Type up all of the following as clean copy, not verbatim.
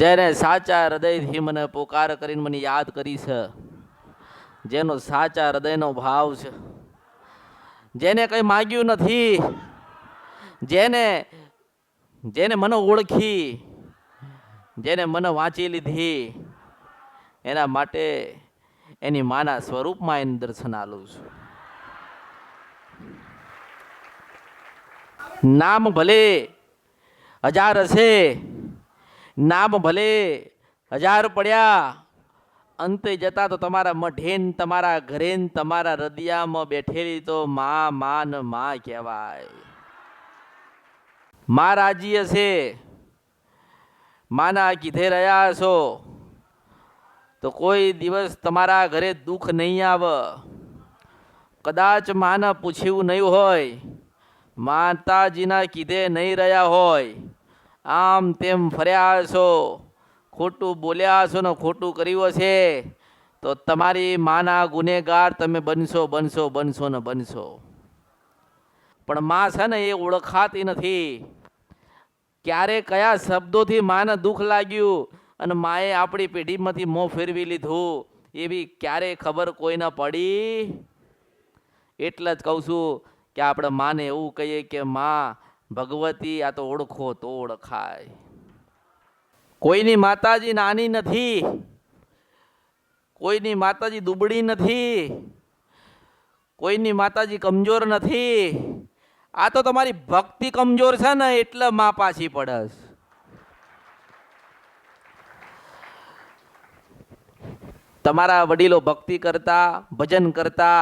જેને સાચા હૃદયથી મને પોકાર કરીને મને યાદ કરી છે, જેનો સાચા હૃદયનો ભાવ છે, જેને કંઈ માગ્યું નથી, જેને જેને મને ઓળખી, જેને મને વાંચી લીધી, એના માટે એની માના સ્વરૂપમાં એને દર્શન આલું છું. નામ ભલે હજાર હશે, નામ ભલે હજાર પડ્યા, અંતે જતા તો તમારા મઢેન, તમારા ઘરેન, તમારા હૃદયામાં બેઠેલી તો માં માં ને માં કહેવાય. માં રાજી હશે, માના કીધે રહ્યા છો તો કોઈ દિવસ તમારા ઘરે દુઃખ નહીં આવે. કદાચ માને પૂછ્યું નહીં હોય, માતાજીના કીધે નહીં રહ્યા હોય, આમ તેમ ફર્યા છો, ખોટું બોલ્યા છો ને ખોટું કર્યું હશે તો તમારી માના ગુનેગાર તમે બનશો બનશો બનશો ને બનશો. પણ માં છે ને એ ઓળખાતી નથી. ક્યારે કયા શબ્દોથી માને દુઃખ લાગ્યું અને માએ આપણી પેઢીમાંથી મોં ફેરવી લીધું એવી ક્યારેય ખબર કોઈ ન પડી. એટલે જ કહું છું કે આપણે માને એવું કહીએ કે માં ભગવતી આ તો ઓળખો તો ઓળખાય. કોઈની માતાજી નાની નથી, કોઈની માતાજી દુબળી નથી, કોઈની માતાજી કમજોર નથી. આ તો તમારી ભક્તિ કમજોર છે ને એટલે માં પાછી પડસ. તમારા વડીલો ભક્તિ કરતા, ભજન કરતા,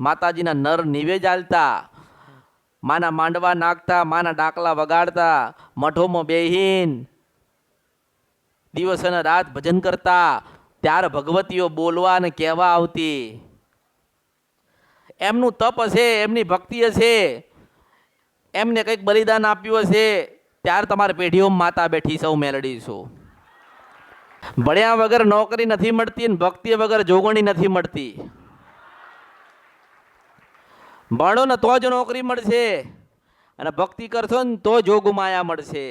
માતાજીના નર નિવેદ આલતા, માના માંડવા નાખતા, માના ડાકલા વગાડતા, મઠોમાં બેહીન દિવસ અને રાત ભજન કરતા, ત્યારે ભગવતીઓ બોલવા અને કહેવા આવતી. એમનું તપ હશે, એમની ભક્તિ હશે, એમને કંઈક બલિદાન આપ્યું હશે, ત્યારે તમારી પેઢીઓમાં માતા બેઠી સૌ મેલડીશું. ભણ્યા વગર નોકરી નથી મળતી અને ભક્તિ વગર જોગણી નથી મળતી. ભણો ને તો જ નોકરી મળશે અને ભક્તિ કરશો ને તો જોગમાયા મળશે.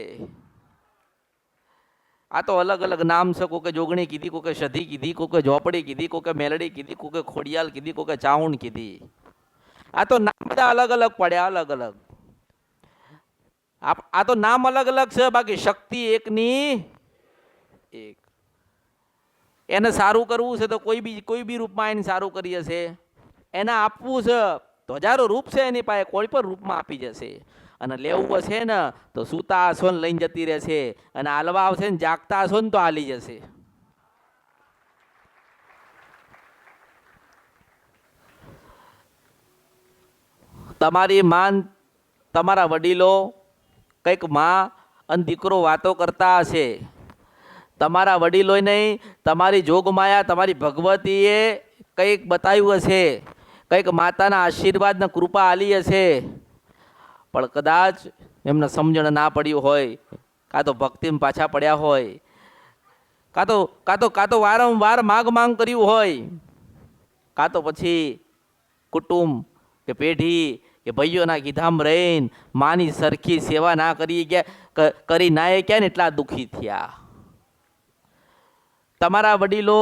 આ તો અલગ અલગ નામ છે. કોકે જોગણી કીધી, કોકે સધી કીધી, કોકે ઝોપડી કીધી, કોકે મેલડી કીધી, કોકે ખોડિયાલ કીધી, કોકે ચાઉણ કીધી. આ તો નામ બધા અલગ અલગ પડ્યા, અલગ અલગ. આ તો નામ અલગ અલગ છે, બાકી શક્તિ એકની એક. એને સારું કરવું છે તો કોઈ બી રૂપમાં એને સારું કરી હશે. એને આપવું છે તો હજારો રૂપ છે એની પાસે, કોઈ પણ રૂપમાં આપી જશે. અને લેવું હશે ને તો સૂતા હશો ને લઈને જતી રહેશે, અને હાલવા આવશે ને જાગતા હશો ને તો હાલી જશે. તમારી માન, તમારા વડીલો કંઈક માં અને દીકરો વાતો કરતા હશે. તમારા વડીલો નહીં, તમારી જોગમાયા, તમારી ભગવતીએ કંઈક બતાવ્યું હશે, કંઈક માતાના આશીર્વાદને કૃપા આલી હશે. પણ કદાચ એમને સમજણ ના પડ્યું હોય, કાં તો ભક્તિમાં પાછા પડ્યા હોય, કાં તો વારંવાર માંગ કર્યું હોય, કાં તો પછી કુટુંબ કે પેઢી કે ભાઈઓના કીધામ રહીને માની સરખી સેવા ના કરી ના ક્યાં ને એટલા દુઃખી થયા. તમારા વડીલો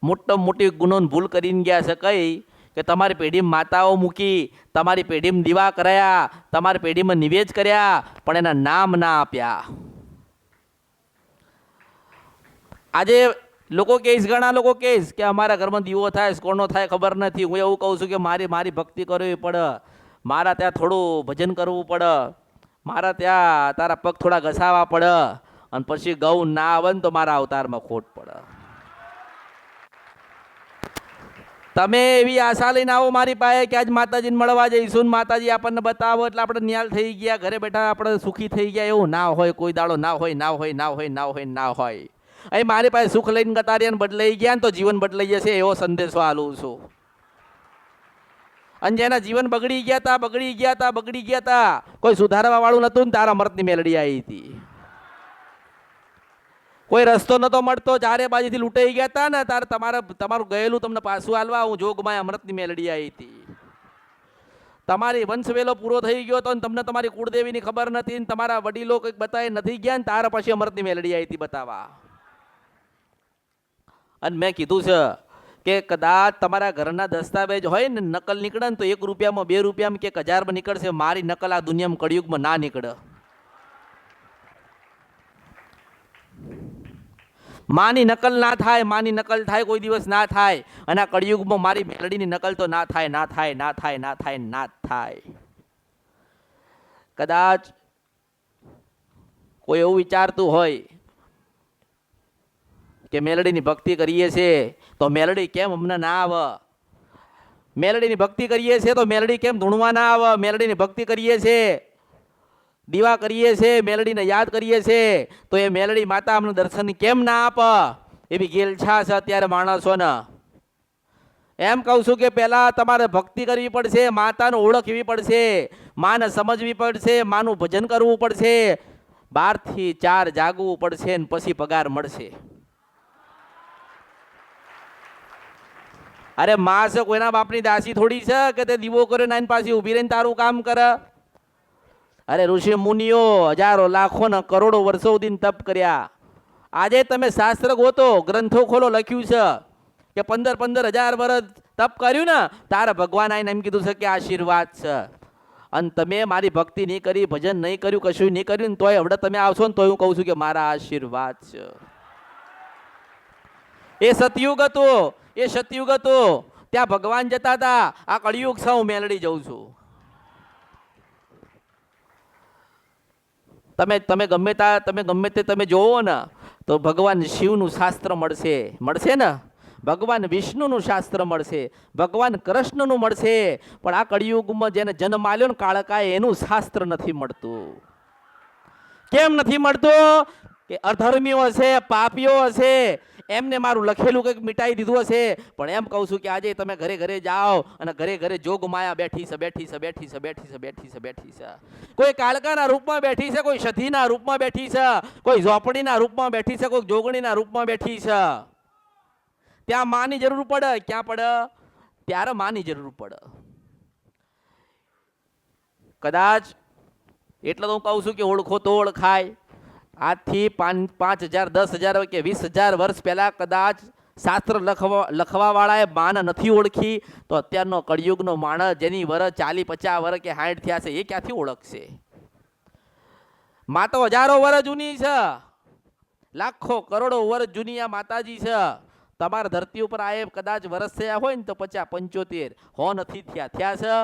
મોટી ગુનો ભૂલ કરીને ગયા છે. કઈ કે તમારી પેઢીમાં માતાઓ મૂકી, તમારી પેઢીમાં દીવા કરાયા, તમારી પેઢીમાં નિવેદ કર્યા, પણ એના નામ ના આપ્યા. આજે લોકો કહીશ, ઘણા લોકો કહીશ કે અમારા ઘરમાં દીવો થાય, કોનો થાય ખબર નથી. હું એવું કહું છું કે મારી ભક્તિ કરવી પડે, મારા ત્યાં થોડું ભજન કરવું પડે, મારા ત્યાં તારા પગ થોડા ઘસાવા પડે, અને પછી ગૌ ના આવે ને તો મારા અવતારમાં ખોટ પડે. તમે એવી આશા લઈને આવો મારી પાસે કે આજ માતાજીને મળવા જઈશું ને માતાજી આપણને બતાવો એટલે આપણે ન્યાલ થઈ ગયા, ઘરે બેઠા આપણે સુખી થઈ ગયા. એવું ના હોય, કોઈ દાડો ના હોય, ના હોય, ના હોય, ના હોય, ના હોય. અહીં મારી પાસે સુખ લઈને ગતારિયાને બદલાઈ ગયા ને તો જીવન બદલાઈ જશે એવો સંદેશો આલું છું. અને જેના જીવન બગડી ગયા તા, કોઈ સુધારવા વાળું નતું ને તારા મરતની મેલડી આવી હતી. કોઈ રસ્તો નતો મળતો, ચારે બાજુથી લૂંટાઈ ગયા હતા ને તારે તમારું ગયેલું તમને પાછું હાલવા હું જોગમાયા અમૃતની મેલડી આવી હતી. તમારી વંશવેલો પૂરો થઈ ગયો હતો ને તમને તમારી કુળદેવીની ખબર નથી ને તમારા વડીલો કંઈક બતાવી નથી ગયા ને તારા પછી અમૃતની મેલડી આવી હતી બતાવવા. અને મેં કીધું છે કે કદાચ તમારા ઘરના દસ્તાવેજ હોય ને નકલ નીકળે ને તો 1 રૂપિયામાં 2 રૂપિયામાં કે 1000માં નીકળશે. મારી નકલ આ દુનિયામાં કળિયુગમાં ના નીકળે. માની નકલ ના થાય, માની નકલ થાય કોઈ દિવસ ના થાય. અને આ કળિયુગમાં મારી મેલડીની નકલ તો ના થાય, ના થાય, ના થાય, ના થાય, ના થાય. કદાચ કોઈ એવું વિચારતું હોય કે મેલડીની ભક્તિ કરીએ છીએ તો મેલડી કેમ અમને ના આવે, મેલડીની ભક્તિ કરીએ છીએ તો મેલડી કેમ ધૂણવા ના આવે, મેલડીની ભક્તિ કરીએ છીએ, દીવા કરીએ છીએ, મેલડીને યાદ કરીએ છીએ તો એ મેલડી માતા અમને દર્શન કેમ ના આપે, એવી ગેલછા છે અત્યારે માણસોને. એમ કહું છું કે પહેલા તમારે ભક્તિ કરવી પડશે, માતાને ઓળખવી પડશે, માને સમજવી પડશે, માનું ભજન કરવું પડશે, 12 થી 4 જાગવું પડશે ને પછી પગાર મળશે. અરે માં છે કોઈના બાપની દાસી થોડી છે કે તે દીવો કરે ને એની પાસે ઊભી રહીને તારું કામ કરે. અરે ઋષિ મુનિઓ હજારો લાખો ને કરોડો વર્ષો સુધી તપ કર્યા. આજે તમે શાસ્ત્ર ગોતો, ગ્રંથો ખોલો, લખ્યું છે કે 15,000 વર્ષ તપ કર્યું ને તારે ભગવાન આવીને એમ કીધું છે કે આશીર્વાદ છે. અને તમે મારી ભક્તિ નહીં કરી, ભજન નહીં કર્યું, કશું નહીં કર્યું ને તોય હવે તમે આવશો ને તોય હું કહું છું કે મારા આશીર્વાદ છે. એ સતયુગ હતો, એ સતયુગ હતો, ત્યાં ભગવાન જતા હતા. આ કળિયુગ છે, હું મેલડી જઉં છું. તમે ગમે તે તમે જોવો ને તો ભગવાન શિવનું શાસ્ત્ર મળશે ને, ભગવાન વિષ્ણુનું શાસ્ત્ર મળશે, ભગવાન કૃષ્ણનું મળશે. પણ આ કળિયુગમાં જેને જન્મ આલ્યો ને કાળકાએ એનું શાસ્ત્ર નથી મળતું. કેમ નથી મળતું? કે અધર્મીઓ હશે, પાપીઓ હશે, એમને મારું લખેલું કંઈક મિટાઈ દીધું હશે. પણ એમ કહું છું કે આજે તમે ઘરે ઘરે જાઓ અને ઘરે ઘરે જોગ માયા બેઠી છે, બેઠી છે, બેઠી છે, બેઠી છે, બેઠી છે, બેઠી છે. કોઈ કાળકાના રૂપમાં બેઠી છે, કોઈ સધીના રૂપમાં બેઠી છે, કોઈ ઝોપડીના રૂપમાં બેઠી છે, કોઈ જોગણીના રૂપમાં બેઠી છે. ત્યાં માની જરૂર પડે. ક્યાં પડે? ત્યારે માની જરૂર પડે. કદાચ એટલે તો હું કહું છું કે ઓળખો તો ઓળખાય. આજથી 5,000, 10,000 કે 20,000 વર્ષ પહેલા કદાચ શાસ્ત્ર લખવા વાળાએ માને નથી ઓળખી તો અત્યારનો કળિયુગનો માણસ જેની વર્ષ 40, 50 વર્ષ કે 60 થયા છે એ ક્યાંથી ઓળખશે? મા તો હજારો વર્ષ જૂની છે, લાખો કરોડો વર્ષ જૂની આ માતાજી છે. તમારા ધરતી ઉપર આ કદાચ વર્ષ થયા હોય ને તો 50, 75 હો નથી થયા છે.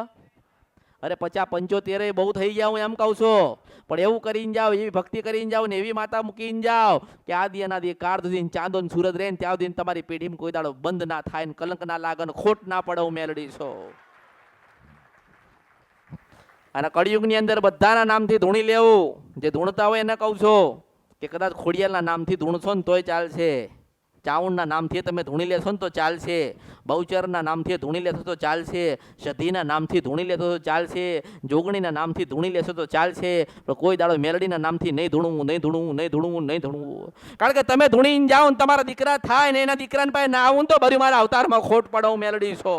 અરે 50, 75 બહુ થઈ ગયા હું એમ કહું છું. પણ એવું કરીને જાઓ, એવી ભક્તિ કરીને જાઓ ને એવી માતા મૂકીને જાઓ કે આદિ અનાદિ કાળ સુધી ચાંદો ને સૂરજ રહે ને ત્યાં સુધી તમારી પેઢીમાં કોઈ દાડો બંધ ના થાય ને કલંક ના લાગે ને ખોટ ના પડે. હું મેલડી છો. અને કળિયુગની અંદર બધાના નામથી ધૂણી લેવું. જે ધૂણતા હોય એને કહું છો કે કદાચ ખોડિયાલના નામથી ધૂણશો ને તોય ચાલશે, ચાવણના નામથી તમે ધૂણી લેશો ને તો ચાલશે, બહુચરના નામથી ધૂણી લેશો તો ચાલશે, સધીના નામથી ધૂણી લેશો તો ચાલશે, જોગણીના નામથી ધૂણી લેશો તો ચાલશે. પણ કોઈ દાડો મેલડીના નામથી નહીં ધૂણવું, નહીં ધૂણવું, નહીં ધૂણવું, નહીં ધૂણવું. કારણ કે તમે ધૂણીને જાઓ ને તમારા દીકરા થાય ને એના દીકરાને પાસે ના આવું તો ભરી મારા અવતારમાં ખોટ પડો. હું મેલડી છો.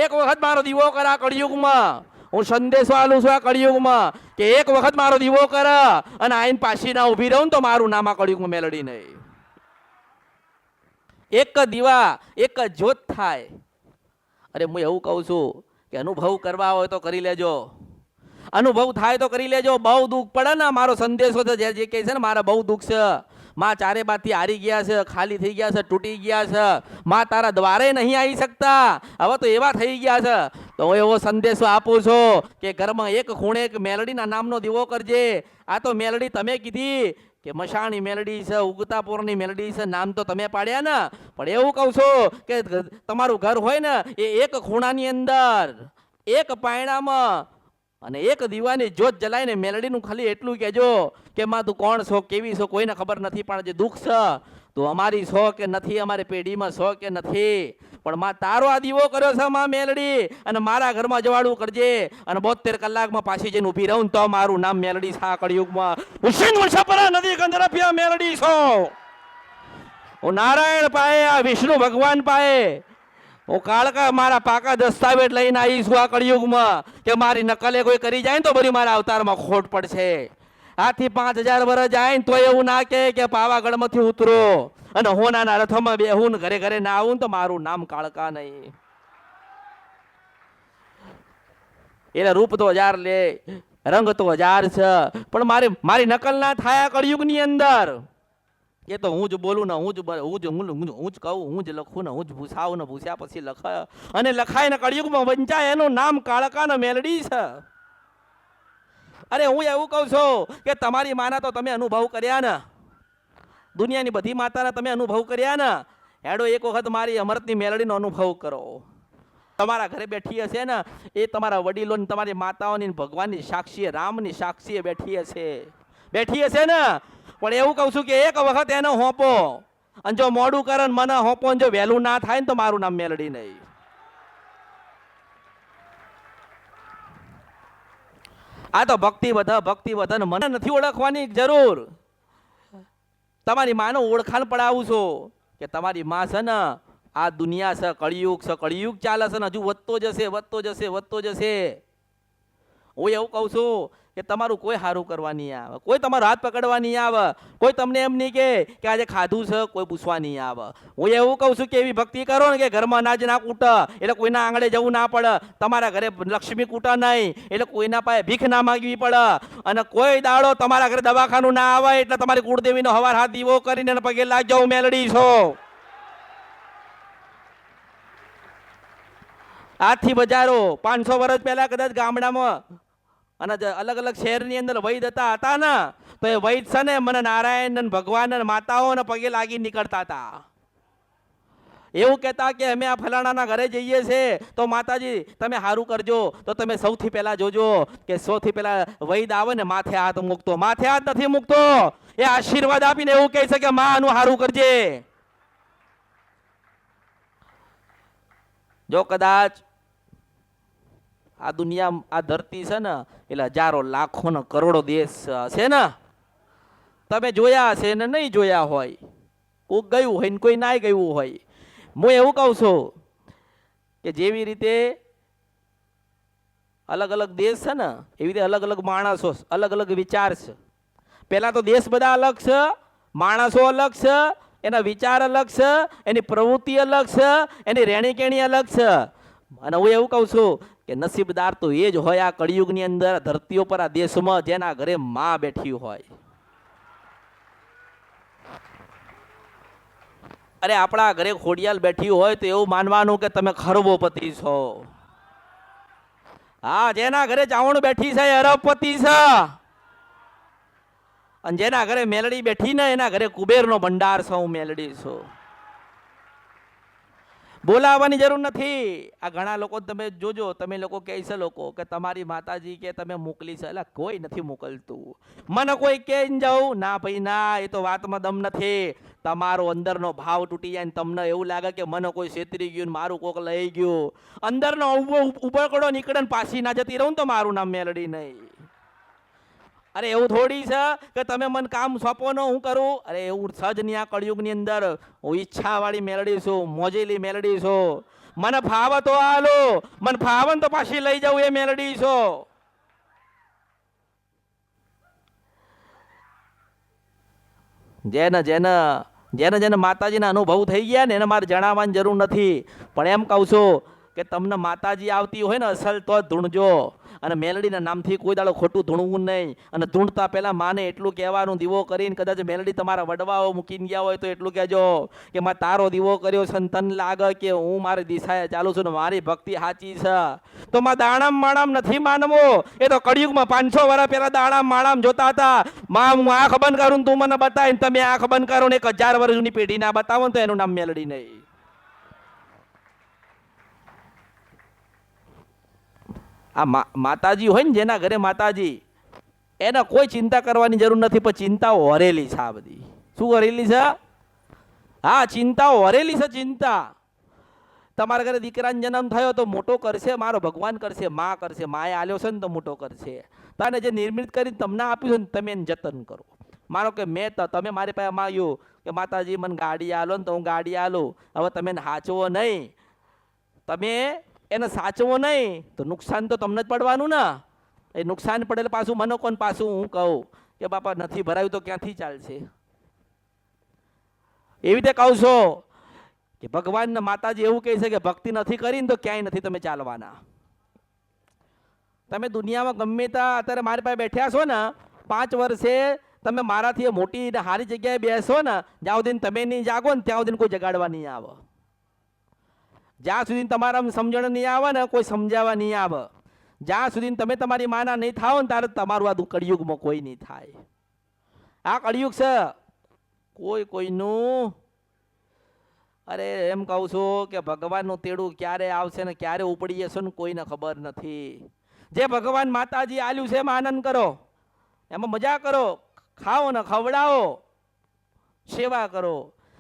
એક વખત મારો દીવો કર આ કળિયુગમાં. હું સંદેશો આલું છું આ કળિયુગમાં કે એક વખત મારો દીવો કર અને આઈને પાછી ના ઉભી રહું તો મારું નામ આ કળિયુગમાં મેલડી નહીં. એક દીવા, એક જ્યોત થાય. અરે હું એવું કહું છું કે અનુભવ કરવા હોય તો કરી લેજો, અનુભવ થાય તો કરી લેજો. બહુ દુઃખ પડે ને મારો સંદેશો છે જે કહે છે ને મારા બહુ દુઃખ છે, માં ચારે બાજથી હારી ગયા છે, ખાલી થઈ ગયા છે, તૂટી ગયા છે, માં તારા દ્વારે નહીં આવી શકતા, હવે તો એવા થઈ ગયા છે. તો હું એવો સંદેશો આપું છું કે ઘરમાં એક ખૂણે એક મેલડીના નામનો દીવો કરજે. આ તો મેલડી તમે કીધી કે મશાણી મેલડી છે, ઉગતાપુરની મેલડી છે, નામ તો તમે પાડ્યા ને. પણ એવું કહું છું કે તમારું ઘર હોય ને એ એક ખૂણાની અંદર એક પાયણામાં અને એક દીવાની જ્યોત જલાઈને મેલડીનું ખાલી એટલું કહેજો કે માં તું કોણ છો, કેવી છો, કોઈને ખબર નથી. પણ જે દુઃખ છે તું અમારી છો કે નથી, અમારી પેઢીમાં છો કે નથી, પણ માં તારો આ દીવો કર્યો છે માં મેલડી અને મારા ઘરમાં જવાડું કરજે. અને 72 કલાકમાં પાછી જઈને ઊભી રહું તો મારું નામ મેલડી છે આ કળિયુગમાં. હુસેન વંશપરા નદી ગંધરફિયા મેલડી છો. હું નારાયણ પાએ, આ વિષ્ણુ ભગવાન પાએ હું કાળકા મારા પાકા દસ્તાવેજ લઈને આવીશું આ કળિયુગમાં કે મારી નકલે કોઈ કરી જાય ને તો બધી મારા અવતારમાં ખોટ પડશે. આથી 5,000 વર્ષ જાય ને તો એવું ના કે પાવાગઢમાંથી ઉતરો અને હોનાના રથમાં બેહું ને ઘરે ઘરે ના આવું તો મારું નામ કાળકા નહીં. એટલે રૂપ તો 1000 લે, રંગ તો 1000 છે, પણ મારી નકલ ના થાય કળિયુગની અંદર. એ તો હું જ બોલું ને હું જ કહું, હું જ લખું ને હું જ ભૂસાવું ને ભૂસ્યા પછી લખાય અને લખાય ને કળિયુગમાં વંચાય એનું નામ કાળકા ને મેલડી છે. અરે હું એવું કહું છું કે તમારી માના તો તમે અનુભવ કર્યા ને, દુનિયાની બધી માતાના તમે અનુભવ કર્યા ને, હેડો એક વખત મારી અમૃતની મેલડીનો અનુભવ કરો. તમારા ઘરે બેઠી હશે ને એ તમારા વડીલોની, તમારી માતાઓની, ભગવાનની સાક્ષીએ, રામની સાક્ષીએ બેઠી હશે ને. પણ એવું કહું છું કે એક વખત એને હોપો, અને જો મોડું કરે મને હોપો, જો વહેલું ના થાય ને તો મારું નામ મેલડી નહીં. આ તો ભક્તિ વધે ને મને નથી ઓળખવાની જરૂર. તમારી માનો ઓળખાણ પડાવું છું કે તમારી માં છે ને આ દુનિયા છે, કળિયુગ ચાલે છે ને હજુ વધતો જશે. હું એવું કહું છું કે તમારું કોઈ સારું કરવા નહીં આવે, કોઈ તમારો હાથ પકડવા નહીં આવે, કોઈ તમને એમ નહીં કે આજે ખાધું છે કોઈ પૂછવા નહીં આવે. હું એવું કહું છું કે એવી ભક્તિ કરો ને કે ઘરમાં અનાજ ના કૂટે એટલે કોઈના આંગળે જવું ના પડે, તમારા ઘરે લક્ષ્મી કૂટા નહીં એટલે કોઈના પાસે ભીખ ના માંગવી પડે, અને કોઈ દાડો તમારા ઘરે દવાખાનું ના આવે એટલે તમારી કુળદેવીનો હવાર હાથ દીવો કરીને પગે લાગજો, હું મેલડી છો. આજથી બજારો 500 વર્ષ પહેલા કદાચ ગામડામાં અને અલગ અલગ શહેરની અંદર વૈદ હતા ને, તો એ વૈદ છે ને મને નારાયણ ભગવાન માતાઓ પગે લાગી નીકળતા હતા. એવું કહેતા કે અમે આ ફલાણાના ઘરે જઈએ છીએ તો માતાજી તમે સારું કરજો, તો તમે સૌથી પહેલા જોજો કે સૌથી પહેલા વૈદ આવે ને માથે હાથ મૂકતો, માથે હાથ નથી મૂકતો, એ આશીર્વાદ આપીને એવું કહે છે કે માં આનું સારું કરજે. જો કદાચ આ દુનિયા, આ ધરતી છે ને એટલે હજારો લાખો ને કરોડો દેશ છે ને, તમે જોયા હશે ને નહીં જોયા હોય, કોઈ ગયું હોય ને કોઈ ના ગયું હોય. હું એવું કહું છું કે જેવી રીતે અલગ અલગ દેશ છે ને એવી રીતે અલગ અલગ માણસો, અલગ અલગ વિચાર છે. પહેલા તો દેશ બધા અલગ છે, માણસો અલગ છે, એના વિચાર અલગ છે, એની પ્રવૃત્તિ અલગ છે, એની રહેણી કેણી અલગ છે. અને હું એવું કહું છું કે નસીબદાર તો એ જ હોય આ કળિયુગની અંદર ધરતીઓ પર, આ દેશમાં જેના ઘરે માં બેઠી હોય. અરે આપણા ઘરે ખોડિયાલ બેઠી હોય તો એવું માનવાનું કે તમે ખરબોપતિ છો. હા, જેના ઘરે ચાવણ બેઠી છે એ અરબપતિ છે, અને જેના ઘરે મેલડી બેઠી ને એના ઘરે કુબેરનો ભંડાર છે. હું મેલડી છું. બોલાવવાની જરૂર નથી. આ ઘણા લોકો તમે જોજો, તમે લોકો કહે છે લોકો કે તમારી માતાજી કે તમે મોકલી છે, એટલે કોઈ નથી મોકલતું. મને કોઈ કે જાઉં ના ભાઈ ના, એ તો વાતમાં દમ નથી. તમારો અંદરનો ભાવ તૂટી જાય ને તમને એવું લાગે કે મને કોઈ છેતરી ગયું, મારું કોક લઈ ગયું, અંદરનો ઉબળકડો નીકળે ને પાછી ના જતી રહું તો મારું નામ મેલડી નહીં. અરે એવું થોડી છે કે તમે મને કામ સોંપો ને હું કરું. અરે એવું સજ નહીં. આ કળિયુગની અંદર હું ઈચ્છાવાળી મેલડી છું, મોજેલી મેલડી છું. મને ફાવ તો આલો, મને ફાવન તો પાછી લઈ જાઉં એ મેલડી છો. જેને માતાજીના અનુભવ થઈ ગયા ને એને મારે જણાવવાની જરૂર નથી. પણ એમ કહું છું કે તમને માતાજી આવતી હોય ને અસલ તો ધૂણજો, અને મેલડીના નામથી કોઈ દાડો ખોટું ધૂણવું નહીં. અને ધૂણતા પહેલા માને એટલું કહેવાનું, દીવો કરીને કદાચ મેલડી તમારા વડવાઓ મૂકીને ગયા હોય તો એટલું કહેજો કે માં તારો દીવો કર્યો છે ને તને લાગે કે હું મારી દિશાએ ચાલું છું ને મારી ભક્તિ સાચી છે, તો માં દાણામ માણામ નથી માનવો. એ તો કળિયુગમાં 500 વર્ષ પહેલા દાણામ માણામ જોતા હતા. માં હું આંખ બંધ કરું તું મને બતાવીને તમે આંખ બંધ કરો ને 1000 વર્ષ જૂની પેઢી ના બતાવો તો એનું નામ મેલડી નહીં. આ માતાજી હોય ને જેના ઘરે માતાજી, એને કોઈ ચિંતા કરવાની જરૂર નથી. પણ ચિંતાઓ હરેલી છે. આ બધી શું હરેલી છે? હા, ચિંતાઓ હરેલી છે. ચિંતા તમારા ઘરે દીકરાનો જન્મ થયો તો મોટો કરશે મારો ભગવાન કરશે, માં કરશે, માએ આલ્યો છે ને તો મોટો કરશે. તને જે નિર્મિત કરીને તમને આપ્યું છે ને તમે એને જતન કરો. માનો કે તમે મારી પાસે માંગ્યું કે માતાજી મને ગાડી આલો ને તો હું ગાડી આલું. હવે તમે એને સાચવો નહીં, તમે એને સાચવો નહીં તો નુકસાન તો તમને જ પડવાનું ને. એ નુકસાન પડેલ પાછું મને કોણ પાછું હું કહું કે બાપા નથી ભરાયું તો ક્યાંથી ચાલશે. એવી રીતે કહું છો કે ભગવાન માતાજી એવું કહે છે કે ભક્તિ નથી કરીને તો ક્યાંય નથી તમે ચાલવાના. તમે દુનિયામાં ગમે ત્યાં અત્યારે મારી પાસે બેઠ્યા છો ને, 5 વર્ષે તમે મારાથી મોટી ને સારી જગ્યાએ બેસો ને, જ્યાં સુધી તમે નહીં જાગો ને ત્યાં સુધી કોઈ જગાડવા નહીં આવે. જ્યાં સુધી તમારા સમજણ નહીં આવે ને કોઈ સમજાવવા નહીં આવે. જ્યાં સુધી તમે તમારી માના નહીં થાવ ને ત્યારે તમારું આ કળિયુગમાં કોઈ નહીં થાય. આ કળિયુગ છે, કોઈ કોઈનું. અરે એમ કહું છું કે ભગવાનનું તેડું ક્યારે આવશે ને ક્યારે ઉપડી જશે ને કોઈને ખબર નથી. જે ભગવાન માતાજી આલ્યું છે એમાં આનંદ કરો, એમાં મજા કરો, ખાઓ ને ખવડાવો, સેવા કરો.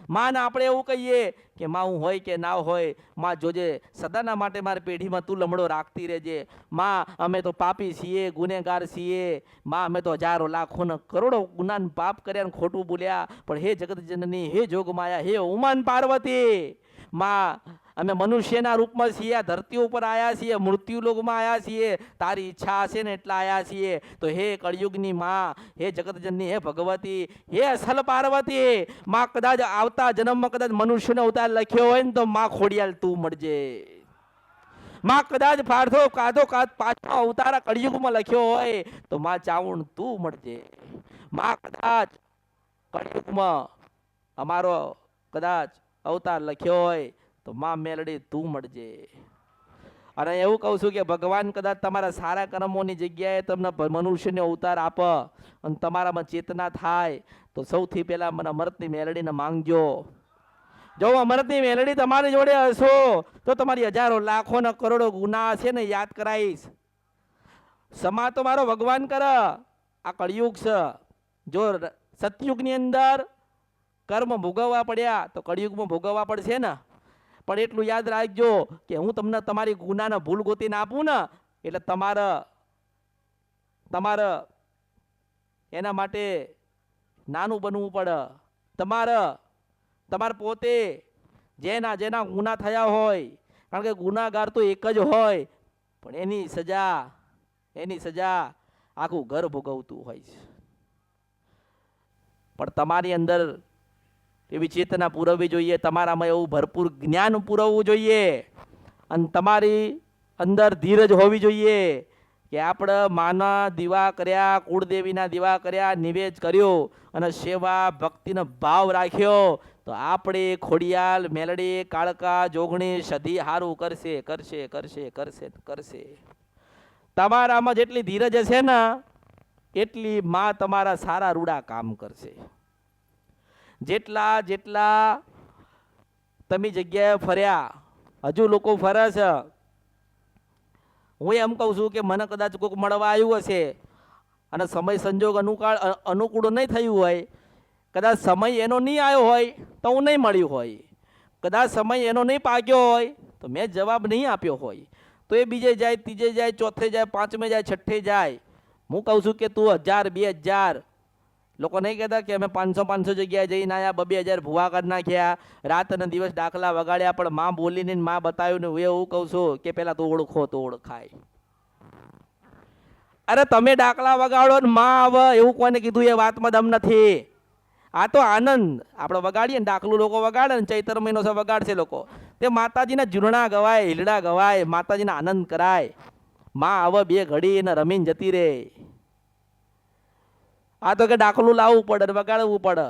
માં આપણે એવું કહીએ કે માં હું હોય કે ના હોય, માં જોજે સદાના માટે મારી પેઢીમાં તું લમડો રાખતી રહેજે. માં અમે તો પાપી છીએ, ગુનેગાર છીએ. માં અમે તો હજારો લાખો ને કરોડો ગુનાન પાપ કર્યા ને ખોટું બોલ્યા, પણ હે જગત જનની, હે જોગમાયા, હે ઉમાન પાર્વતી, માં અમે મનુષ્યના રૂપમાં છીએ, આ ધરતી ઉપર આવ્યા છીએ, મૃત્યુલોકમાં આવ્યા છીએ, તારી ઈચ્છા હશે ને એટલા આવ્યા છીએ. તો હે કળિયુગની માં, હે જગતજનની, હે ભગવતી, હે અસલ પાર્વતી, માં કદાચ આવતા જન્મમાં કદાચ મનુષ્યનો અવતાર લખ્યો હોય ને તો માં ખોડિયાલ તું મળજે. માં કદાચ પાછો અવતાર કળિયુગમાં લખ્યો હોય તો માં ચાવણ તું મળજે. માં કદાચ કળિયુગમાં અમારો કદાચ અવતાર લખ્યો હોય તો માં મેલડી તું મળજે. અને એવું કહું છું કે ભગવાન કદાચ તમારા સારા કર્મોની જગ્યાએ તમને મનુષ્યને અવતાર આપે અને તમારામાં ચેતના થાય તો સૌથી પહેલા મને અમૃતની મેલડીને માંગજો. જો અમૃતની મેલડી તમારી જોડે હશો તો તમારી હજારો લાખો ને કરોડો ગુના છે ને યાદ કરાવીશ. સમા તો મારો ભગવાન કરે, આ કળિયુગ છે. જો સતયુગની અંદર કર્મ ભોગવવા પડ્યા તો કળિયુગમાં ભોગવવા પડશે ને. પણ એટલું યાદ રાખજો કે હું તમને તમારી ગુનાને ભૂલ ગોતીને આપું ને એટલે તમારે એના માટે નાનું બનવું પડે. તમારે પોતે જેના ગુના થયા હોય, કારણ કે ગુનાગાર તો એક જ હોય, પણ એની સજા આખું ઘર ભોગવતું હોય છે. પણ તમારી અંદર એવી ચેતના પૂરવવી જોઈએ, તમારામાં એવું ભરપૂર જ્ઞાન પૂરવવું જોઈએ અને તમારી અંદર ધીરજ હોવી જોઈએ કે આપણે માના દીવા કર્યા, કુળદેવીના દીવા કર્યા, નિવેદ કર્યો અને સેવા ભક્તિનો ભાવ રાખ્યો તો આપણે ખોડિયાલ, મેલડી, કાળકા, જોગણી સધી હારું કરશે. તમારામાં જેટલી ધીરજ હશે ને એટલી માં તમારા સારા રૂડા કામ કરશે. જેટલા તમે જગ્યાએ ફર્યા, હજુ લોકો ફરે છે. હું એમ કહું છું કે મને કદાચ કોઈક મળવા આવ્યું હશે અને સમય સંજોગ અનુકૂળ નહીં થયું હોય, કદાચ સમય એનો નહીં આવ્યો હોય તો હું નહીં મળ્યું હોય, કદાચ સમય એનો નહીં પાક્યો હોય તો મેં જવાબ નહીં આપ્યો હોય, તો એ બીજે જાય, ત્રીજે જાય, ચોથે જાય, પાંચમે જાય, છઠ્ઠે જાય. હું કહું છું કે તું 1000, 2000 લોકો નહીં કહેતા કે અમે 500 જગ્યાએ જઈને આવ્યા, 2000 ભૂવા કરી નાખ્યા, રાત અને દિવસ દાખલા વગાડ્યા, પણ માં બોલીને માં બતાવ્યું ને. હું એવું કહું છું કે પેલા તું ઓળખો તો ઓળખાય. અરે તમે દાખલા વગાડો ને માં આવે એવું કોઈને કીધું? એ વાતમાં દમ નથી. આ તો આનંદ આપણે વગાડીએ ને, દાખલું લોકો વગાડે ને, ચૈત્ર મહિનો છે વગાડશે લોકો, તે માતાજીના ઝૂરણા ગવાય, હિલડા ગવાય, માતાજીના આનંદ કરાય. માં આવે 2 ઘડી એને રમીને જતી રહે. આ તો કે ડાકલું લાવવું પડે, વગાડવું પડે,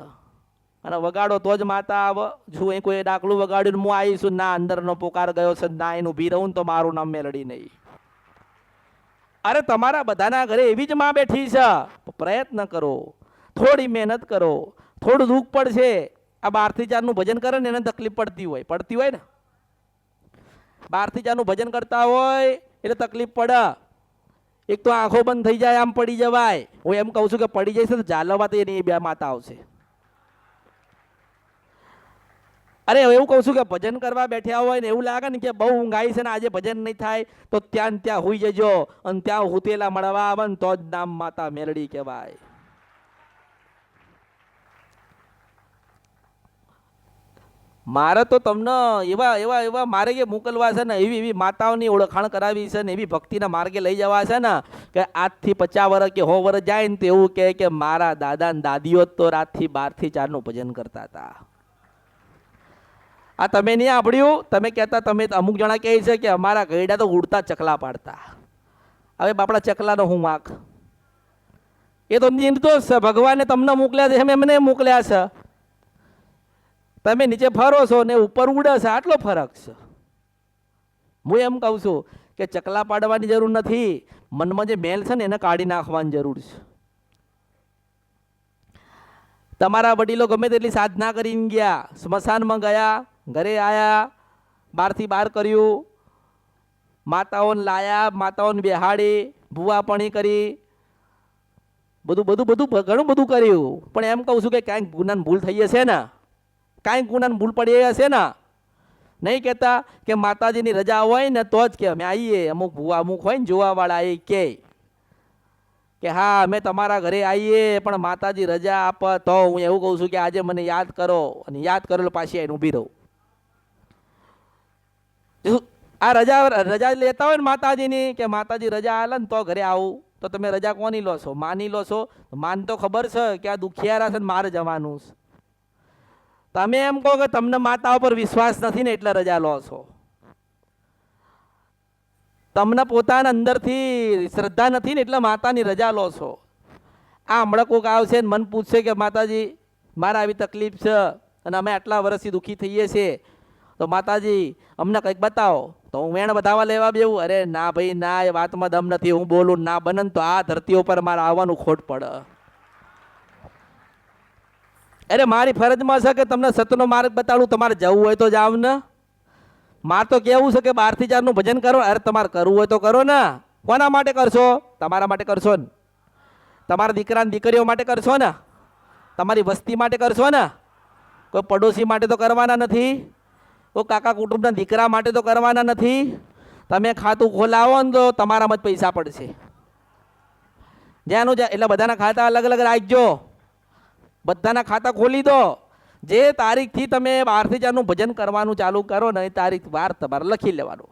અને વગાડો તો જ માતા આવે. જો એ કોઈ ડાકલું વગાડ્યું હું આવીશું ના, અંદરનો પોકાર ગયો છે ના, એનું ઊભી રહું તો મારું નામ મેલડી નહીં. અરે તમારા બધાના ઘરે એવી જ માં બેઠી છે. પ્રયત્ન કરો, થોડી મહેનત કરો, થોડું દુઃખ પડશે. આ 12 થી 4 નું ભજન કરે ને એને તકલીફ પડતી હોય ને. 12 થી 4 નું ભજન કરતા હોય એટલે તકલીફ પડે. એક તો આંખો બંધ થઈ જાય, આમ પડી જવાય. હું એમ કહું છું કે પડી જઈશ તો જાલવા તો એની 2 માતા આવશે. અરે એવું કહું છું કે ભજન કરવા બેઠ્યા હોય ને એવું લાગે ને કે બહુ ઊંઘ આવી છે ને આજે ભજન નહીં થાય તો ત્યાં હુઈ જજો, અને ત્યાં હુતેલા મળવા આવે ને તો જ નામ માતા મેલડી કહેવાય. મારે તો તમને એવા માર્ગે મોકલવા છે ને, એવી માતાઓની ઓળખાણ કરાવી છે ને, એવી ભક્તિના માર્ગે લઈ જવા છે ને કે આજથી 50 વર્ષ કે 100 વર્ષ જાય ને તો એવું કહે કે મારા દાદા ને દાદીઓ તો રાતથી 12 થી 4 નું ભજન કરતા હતા. આ તમે નહીં સાંભળ્યું? તમે કહેતા, તમે અમુક જણા કહે છે કે અમારા ગયડા તો ઉડતા ચકલા પાડતા. હવે બાપડા ચકલાનો હું વાંક? એ તો નિર્દોષ છે. ભગવાને તમને મોકલ્યા છે એમ એમને મોકલ્યા છે. તમે નીચે ફરો છો ને ઉપર ઉડે છે, આટલો ફરક છે. હું એમ કહું છું કે ચકલા પાડવાની જરૂર નથી, મનમાં જે મેલ છે ને એને કાઢી નાખવાની જરૂર છે. તમારા વડીલો ગમે તેટલી સાધના કરીને ગયા, સ્મશાનમાં ગયા, ઘરે આવ્યા, બહારથી બહાર કર્યું, માતાઓને લાયા, માતાઓને બેહાડી, ભૂવાપણી કરી, બધું બધું બધું ઘણું બધું કર્યું. પણ એમ કહું છું કે કાંઈક ગુનાની ભૂલ થઈ હશે ને, કાંઈક ગુનાની ભૂલ પડી હશે ને. નહીં કહેતા કે માતાજીની રજા હોય ને તો જ કે અમે આવીએ. અમુક ભૂવા અમુક હોય ને જોવાવાળા એ કે હા અમે તમારા ઘરે આવીએ પણ માતાજી રજા આપ તો હું એવું કહું છું કે આજે મને યાદ કરો, અને યાદ કરેલો પાછી આવીને ઊભી રહું. આ રજા લેતા હોય ને માતાજીની, કે માતાજી રજા આલે ને તો ઘરે આવું, તો તમે રજા કોની લો છો? માની લો છો? માન તો ખબર છે કે આ દુખિયારા છે ને મારે જવાનું છે. તમે એમ કહો કે તમને માતા ઉપર વિશ્વાસ નથી ને એટલે રજા લો છો. તમને પોતાના અંદરથી શ્રદ્ધા નથી ને એટલે માતાની રજા લો છો. આ હમણાં કોઈક આવશે ને મને પૂછશે કે માતાજી મારે આવી તકલીફ છે અને અમે આટલા વર્ષથી દુઃખી થઈએ છીએ, તો માતાજી અમને કંઈક બતાવો. તો હું વેણ બતાવવા લેવા બેવું? અરે ના ભાઈ ના, એ વાતમાં દમ નથી. હું બોલું ના બને તો આ ધરતી ઉપર મારે આવવાનું ખોટ પડે. અરે મારી ફરજમાં છે કે તમને સતનો માર્ગ બતાડું. તમારે જવું હોય તો જાવ ને. મારે તો કેવું છે કે 12 થી 4 નું ભજન કરો. અરે તમારે કરવું હોય તો કરો ને. કોના માટે કરશો? તમારા માટે કરશો ને, તમારા દીકરા દીકરીઓ માટે કરશો ને, તમારી વસ્તી માટે કરશો ને. કોઈ પડોશી માટે તો કરવાના નથી, કોઈ કાકા કુટુંબના દીકરા માટે તો કરવાના નથી. તમે ખાતું ખોલાવો ને તો તમારામાં જ પૈસા પડશે. જ્યાંનું એટલે બધાના ખાતા અલગ અલગ રાખજો, બધાના ખાતા ખોલી દો. જે તારીખથી તમે 12 થી 4 નું ભજન કરવાનું ચાલુ કરો ને એ તારીખ વાર તમારે લખી લેવાનું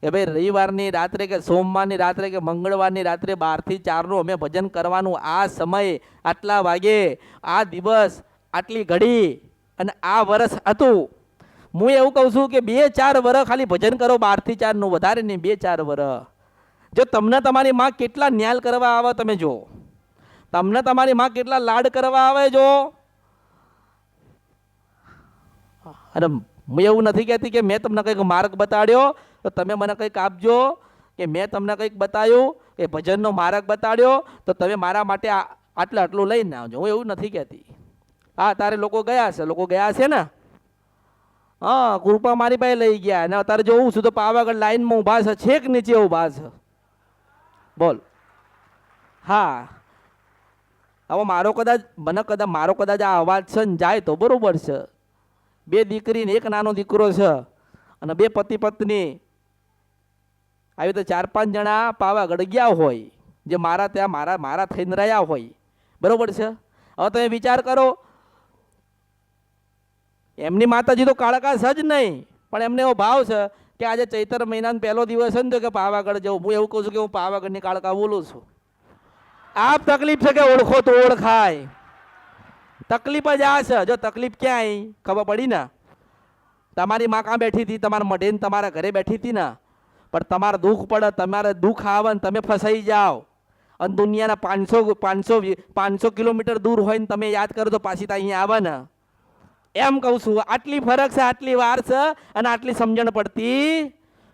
કે ભાઈ રવિવારની રાત્રે કે સોમવારની રાત્રે કે મંગળવારની રાત્રે 12 થી 4 નું અમે ભજન કરવાનું. આ સમય આટલા વાગે, આ દિવસ આટલી ઘડી, અને આ વર્ષ હતું. હું એવું કહું છું કે 2-4 વર્ષ ખાલી ભજન કરો 12 થી 4 નું, વધારે નહીં. 2-4 વર્ષ જો તમને તમારી માં કેટલા ન્યાલ કરવા આવે તમે જો, તમને તમારી માં કેટલા લાડ કરવા આવે જો. અને હું એવું નથી કહેતી કે મેં તમને કંઈક માર્ગ બતાડ્યો તો તમે મને કંઈક આપજો, કે મેં તમને કંઈક બતાવ્યું કે ભજનનો માર્ગ બતાડ્યો તો તમે મારા માટે આટલું લઈને આવજો. હું એવું નથી કહેતી. હા તારે લોકો ગયા છે, લોકો ગયા છે ને. હા કૃપા મારી પાસે લઈ ગયા, અને અત્યારે જોઉં છું તો પાવાગઢ લાઈનમાં ઊભા છે, છેક નીચે ઊભા છે. બોલ. હા હવે મારો કદાચ આ અવાજ છે ને જાય તો બરોબર છે. 2 દીકરી ને 1 નાનો દીકરો છે, અને 2 પતિ પત્ની, આવી તો 4-5 જણા પાવાગઢ ગયા હોય જે મારા ત્યાં મારા થઈને રહ્યા હોય. બરોબર છે. હવે તમે વિચાર કરો, એમની માતાજી તો કાળકા છે જ નહીં, પણ એમને એવો ભાવ છે કે આજે ચૈત્ર મહિનાનો પહેલો દિવસ છે ને તો કે પાવાગઢ જવું. હું એવું કહું છું કે હું પાવાગઢની કાળકા બોલું છું. આપ તકલીફ છે કે ઓળખો તો ઓળખાય. તકલીફ જ આ છે. જો તકલીફ ક્યાંય ખબર પડી ને, તમારી માં કાં બેઠી હતી? તમારા મઢે ને તમારા ઘરે બેઠી હતી ને. પણ તમારે દુઃખ પડે, તમારે દુઃખ આવે ને તમે ફસાઈ જાઓ, અને દુનિયાના 500 કિલોમીટર દૂર હોય ને તમે યાદ કરો તો પાછી અહીંયા આવે ને. એમ કહું છું આટલી ફરક છે, આટલી વાર છે, અને આટલી સમજણ પડતી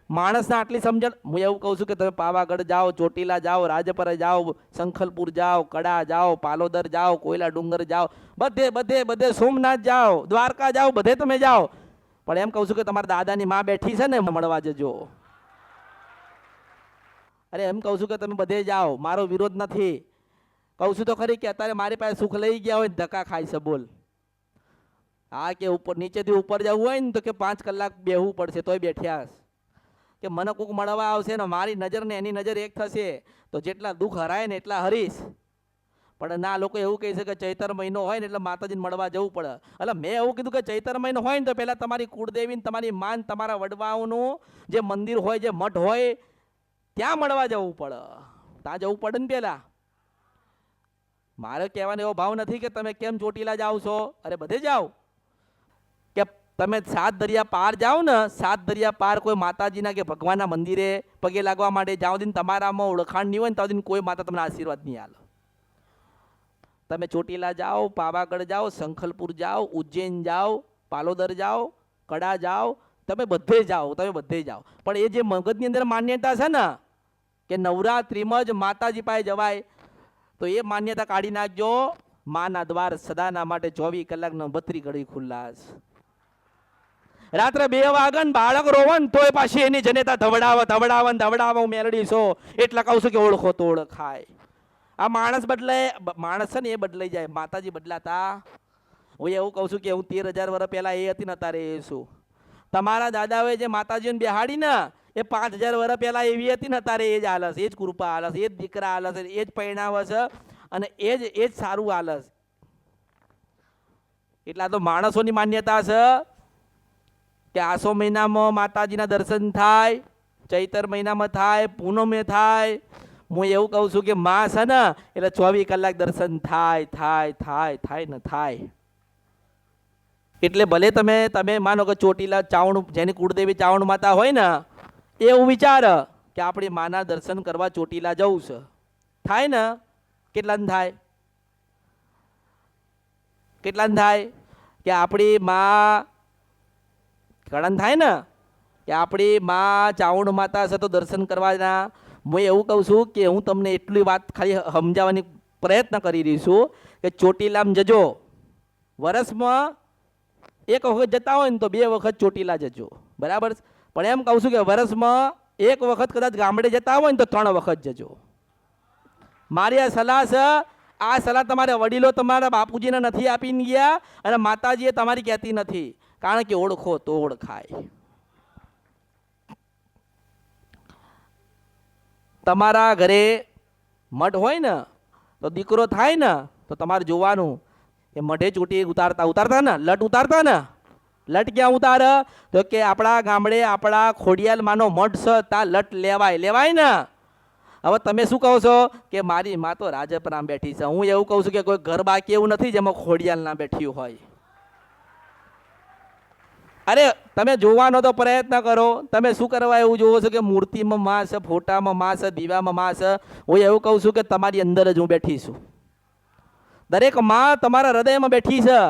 માણસને આટલી સમજણ. હું એવું કહું છું કે તમે પાવાગઢ જાઓ, ચોટીલા જાઓ, રાજપરા જાઓ, શંખલપુર જાઓ, કડા જાઓ, પાલોદર જાઓ, કોયલા ડુંગર જાઓ, બધે સોમનાથ જાઓ, દ્વારકા જાઓ, બધે તમે જાઓ. પણ એમ કહું છું કે તમારા દાદાની માં બેઠી છે ને મળવા જજો. અરે એમ કહું છું કે તમે બધે જાઓ, મારો વિરોધ નથી. કહું છું તો ખરી કે અત્યારે મારી પાસે સુખ લઈ ગયા હોય ધક્કા ખાય છે. બોલ. હા કે ઉપર નીચેથી ઉપર જવું હોય ને તો કે 5 કલાક બેહવું પડશે તોય બેઠ્યા. કે મને કોક મળવા આવશે ને મારી નજર ને એની નજર એક થશે તો જેટલા દુઃખ હરાય ને એટલા હરીશ. પણ ના, લોકો એવું કહે છે કે ચૈતર મહિનો હોય ને એટલે માતાજીને મળવા જવું પડે. એટલે મેં એવું કીધું કે ચૈતર મહિનો હોય ને તો પહેલાં તમારી કુળદેવી ને તમારી માન, તમારા વડવાઓનું જે મંદિર હોય, જે મઠ હોય, ત્યાં મળવા જવું પડે. ત્યાં જવું પડે ને પહેલાં. મારે કહેવાનો એવો ભાવ નથી કે તમે કેમ ચોટીલા જાઓ છો. અરે બધે જાઓ. કે તમે 7 દરિયા પાર જાઓ ને, 7 દરિયા પાર કોઈ માતાજીના કે ભગવાનના મંદિરે પગે લાગવા માટે જાઓ દિન તમારામાં ઓળખાણ નહીં હોય ને તો કોઈ માતા તમને આશીર્વાદ નહીં આલે. તમે ચોટીલા જાઓ, પાવાગઢ જાઓ, સંખલપુર જાઓ, ઉજ્જૈન જાઓ, પાલોદર જાઓ, કડા જાઓ, તમે બધે જાઓ, પણ એ જે મગજની અંદર માન્યતા છે ને કે નવરાત્રિમાં જ માતાજી પાસે જવાય, તો એ માન્યતા કાઢી નાખજો. માના દ્વાર સદાના માટે 24 કલાકના 32 ઘડી ખુલ્લા છે. રાત્રે 2 વાગે બાળક રોવન તોય પાછી એની જનેતા ધવડાવ મેલડી છો. એટલે કહું છું કે ઓળખો તો ઓળખાય. આ માણસ બદલાય, માણસ છે ને એ બદલાઈ જાય, માતાજી બદલાતા. હું એવું કહું છું કે હું 13,000 વર્ષ પહેલા એ હતી ને તારે એ છું. તમારા દાદાઓએ જે માતાજીને બેહાડી ને એ 5,000 વર્ષ પહેલા એવી હતી ને તારે એ જ હાલસ, એ જ કૃપા હાલસ, એ જ દીકરા હાલસ, એ જ પરિણામ છે અને એ જ સારું હાલસ. એટલા તો માણસોની માન્યતા છે કે આસો મહિનામાં માતાજીના દર્શન થાય, ચૈતર મહિનામાં થાય, પૂનમે થાય. હું એવું કહું છું કે માં છે ને એટલે 24 કલાક દર્શન થાય ને થાય. એટલે ભલે તમે માનો કે ચોટીલા ચાવણ, જેની કુળદેવી ચાવણ માતા હોય ને, એવું વિચાર કે આપણી માના દર્શન કરવા ચોટીલા જવું છે. થાય ને? કેટલાને થાય કે આપણી માં ઘણા થાય ને કે આપણી માં ચાવણ માતા છે તો દર્શન કરવાના. હું એવું કહું છું કે હું તમને એટલી વાત ખાલી સમજાવવાની પ્રયત્ન કરી રહી છું કે ચોટીલામાં જજો. વર્ષમાં 1 વખત જતા હોય ને તો 2 વખત ચોટીલા જજો, બરાબર. પણ એમ કહું છું કે વર્ષમાં 1 વખત કદાચ ગામડે જતા હોય ને તો 3 વખત જજો. મારી આ સલાહ છે. આ સલાહ તમારા વડીલો તમારા બાપુજીને નથી આપીને ગયા અને માતાજીએ તમારી કહેતી નથી, કારણ કે ઓળખો તો ઓળખાય. તમારા ઘરે મઠ હોય ને તો દીકરો થાય ને તો તમારે જોવાનું કે મઢે ચોટી ઉતારતા ને લટ ઉતારતા ને. લટ ક્યાં ઉતારે? તો કે આપણા ગામડે આપણા ખોડિયાલમાંનો મઠ છે ત્યાં લટ લેવાય ને. હવે તમે શું કહો છો કે મારી માં તો રાજપરામ બેઠી છે. હું એવું કહું છું કે કોઈ ઘર બાકી એવું નથી જેમાં ખોડિયાલ ના બેઠી હોય. અરે તમે જોવાનો તો પ્રયત્ન કરો. તમે શું કરવા એવું જોવો છો કે મૂર્તિમાં માં છે, ફોટામાં માં છે, દીવામાં માં છે. હું એવું કહું છું કે તમારી અંદર જ હું બેઠી છું. દરેક માં તમારા હૃદયમાં બેઠી છે.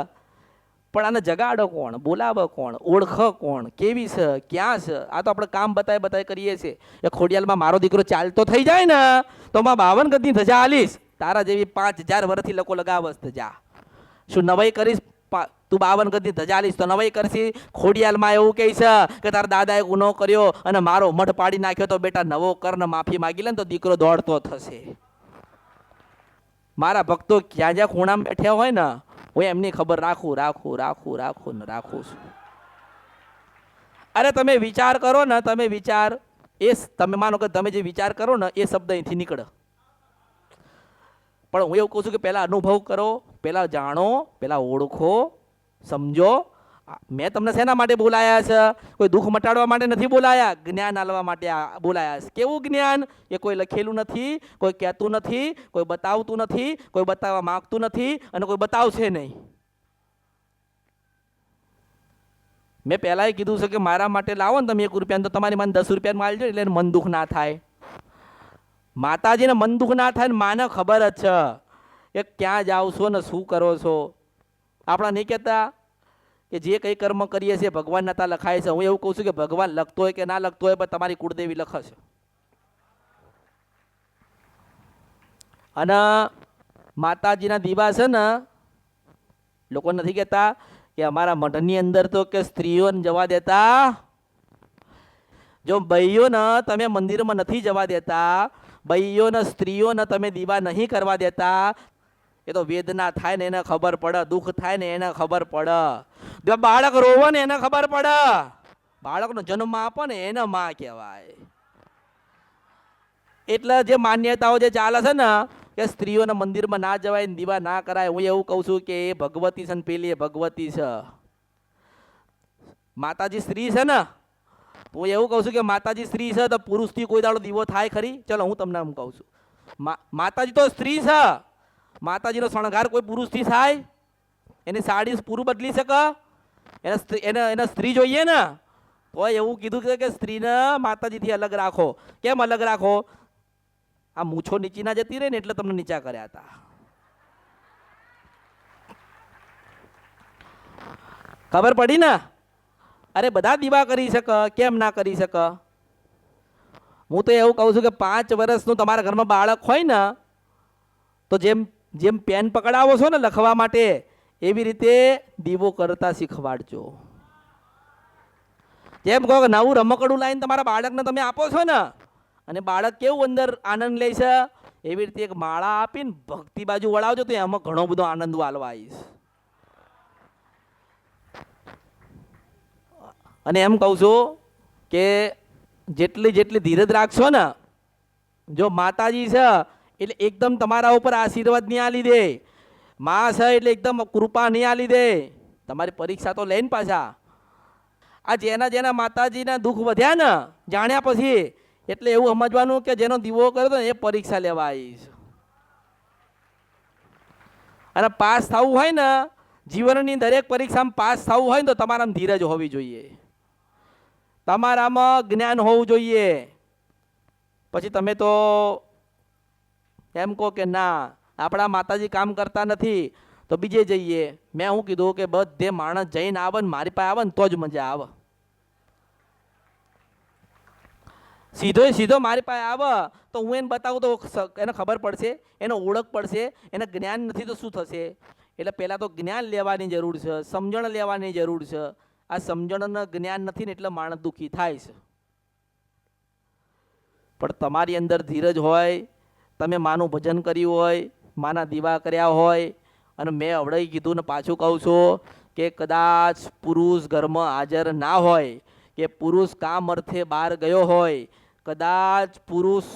પણ આને જગાડો કોણ? બોલાવો કોણ? ઓળખ કોણ? કેવી છે? ક્યાં છે? આ તો આપણે કામ બતાય કરીએ છીએ. એ ખોડિયાલમાં મારો દીકરો ચાલતો થઈ જાય ને તો માં 52 ગજની ધજા આલીશ. તારા જેવી 5,000 વર્ષથી લોકો લગાવસ ધજા. શું નવાઈ કરીશ? તું 52 ગજની ધજા આલીશ તો નવાઈ કરશી? ખોડિયાલમાં એવું કહે છે કે તારા દાદાએ ગુનો કર્યો અને મારો મઢ પાડી નાખ્યો તો બેટા નવો કર ને માફી માગી લે ને તો દીકરો દોડતો થશે. મારા ભક્તો જ્યાં ખૂણામાં બેઠ્યા હોય ને હું એમની ખબર રાખું છું. અરે તમે વિચાર કરો ને, તમે માનો કે તમે જે વિચાર કરો ને એ શબ્દ અહીંથી નીકળે. પણ હું એવું કહું છું કે પહેલા અનુભવ કરો, પહેલા જાણો, પહેલા ઓળખો, સમજો. મેં તમને શેના માટે બોલાયા છે? કોઈ દુઃખ મટાડવા માટે નથી બોલાયા, જ્ઞાન આલવા માટે બોલાયા છે. કેવું જ્ઞાન? એ કોઈ લખેલું નથી, કોઈ કહેતું નથી, કોઈ બતાવતું નથી, કોઈ બતાવવા માંગતું નથી અને કોઈ બતાવશે નહીં. મેં પહેલા કીધું છે કે મારા માટે લાવો ને તમે 1 રૂપિયા તો તમારી મને 10 રૂપિયા માલજો એટલે મન દુઃખ ના થાય. માતાજીને મન દુઃખ ના થાય ને માને ખબર જ છે કે ક્યાં જાઓ છો ને શું કરો છો. આપણા નહીં કહેતા કે જે કંઈ કર્મ કરીએ છીએ ભગવાનના ત્યાં લખાય છે. હું એવું કહું છું કે ભગવાન લખતો હોય કે ના લખતો હોય પણ તમારી કુળદેવી લખશે. અને માતાજીના દીવા છે ને, લોકો નથી કહેતા કે અમારા મઠની અંદર તો કે સ્ત્રીઓને જવા દેતા. જો બૈયોને તમે મંદિરમાં નથી જવા દેતા, બૈયોને સ્ત્રીઓને તમે દીવા નહીં કરવા દેતા, એ તો વેદના થાય ને એને ખબર પડે, દુઃખ થાય ને એને ખબર પડે, બાળક રોવે ને એને ખબર પડે, બાળકનો જન્મ આપે ને એને માં કહેવાય. એટલે જે માન્યતાઓ જે ચાલે છે ને કે સ્ત્રીઓના મંદિરમાં ના જવાય ને દીવા ના કરાય, હું એવું કહું છું કે એ ભગવતી છે ને પેલી એ ભગવતી છે. માતાજી સ્ત્રી છે ને, હું એવું કહું છું કે માતાજી સ્ત્રી છે તો પુરુષથી કોઈ દાડો દીવો થાય ખરી? ચલો હું તમને એમ કહું છું, માતાજી તો સ્ત્રી છે. માતાજીનો શણગાર કોઈ પુરુષથી થાય? એની સાડી પૂરું બદલી શકે? એને સ્ત્રી જોઈએ ને, તો એવું કીધું છે કે સ્ત્રીને માતાજીથી અલગ રાખો. કેમ અલગ રાખો? આ મૂછો નીચી ના જતી રહી ને એટલે તમને નીચા કર્યા હતા. ખબર પડી ને? અરે બધા દીવા કરી શકે, કેમ ના કરી શકે? હું તો એવું કહું છું કે 5 વર્ષનું તમારા ઘરમાં બાળક હોય ને, તો જેમ જેમ પેન પકડાવો છો ને લખવા માટે, એવી રીતે દીવો કરતા શીખવાડજો. જેમ કહો કે નવું રમકડું લાવીને તમારા બાળકને તમે આપો છો ને, અને બાળક કેવું અંદર આનંદ લે છે, એવી રીતે એક માળા આપીને ભક્તિ બાજુ વળાવજો તો એમાં ઘણો બધો આનંદ વાળવા આવીશ. અને એમ કહું છું કે જેટલી જેટલી ધીરજ રાખશો ને, જો માતાજી છે એટલે એકદમ તમારા ઉપર આશીર્વાદ નહીં આલી દે, માં છે એટલે એકદમ કૃપા નહીં આલી દે. તમારી પરીક્ષા તો લઈને પાછા આ જેના જેના માતાજીના દુઃખ વધ્યા ને જાણ્યા પછી, એટલે એવું સમજવાનું કે જેનો દીવો કર્યો તો એ પરીક્ષા લેવા આવીશ. અને પાસ થવું હોય ને, જીવનની દરેક પરીક્ષામાં પાસ થવું હોય ને, તો તમારામાં ધીરજ હોવી જોઈએ, તમારામાં જ્ઞાન હોવું જોઈએ. પછી તમે તો એમ કહો કે ના આપણા માતાજી કામ કરતા નથી તો બીજે જઈએ. મેં શું કીધું કે બધે માણસ જઈને આવે ને મારી પાસે આવે ને તો જ મજા આવે. સીધો મારી પાસે આવે તો હું એને બતાવું તો એને ખબર પડશે, એને ઓળખ પડશે. એને જ્ઞાન નથી તો શું થશે? એટલે પહેલાં તો જ્ઞાન લેવાની જરૂર છે, સમજણ લેવાની જરૂર છે. આ સમજણનું જ્ઞાન નથી ને એટલે માણસ દુઃખી થાય છે. પણ તમારી અંદર ધીરજ હોય, તમે માનું ભજન કર્યું હોય, માના દીવા કર્યા હોય, અને મેં હવડાઈ કીધું ને પાછું કહું છું કે કદાચ પુરુષ ઘરમાં હાજર ના હોય, કે પુરુષ કામ અર્થે બહાર ગયો હોય, કદાચ પુરુષ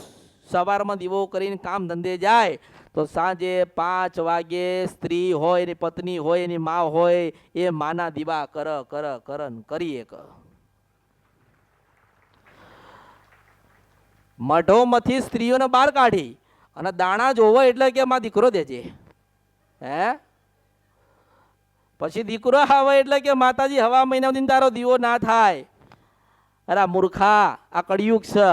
સવારમાં દીવો કરીને કામ ધંધે જાય તો સાંજે 5 વાગે સ્ત્રી હોય, એની પત્ની હોય, એની મા હોય, એ માના દીવા કરીએ. મઢોમાંથી સ્ત્રીઓને બહાર કાઢી અને દાણા જોવો એટલે કે માં દીકરો દેજે. હે પછી દીકરો આવે એટલે કે માતાજી હવા મહિના સુધી તારો દીવો ના થાય. અરે મૂર્ખા, આ કળિયુગ છે.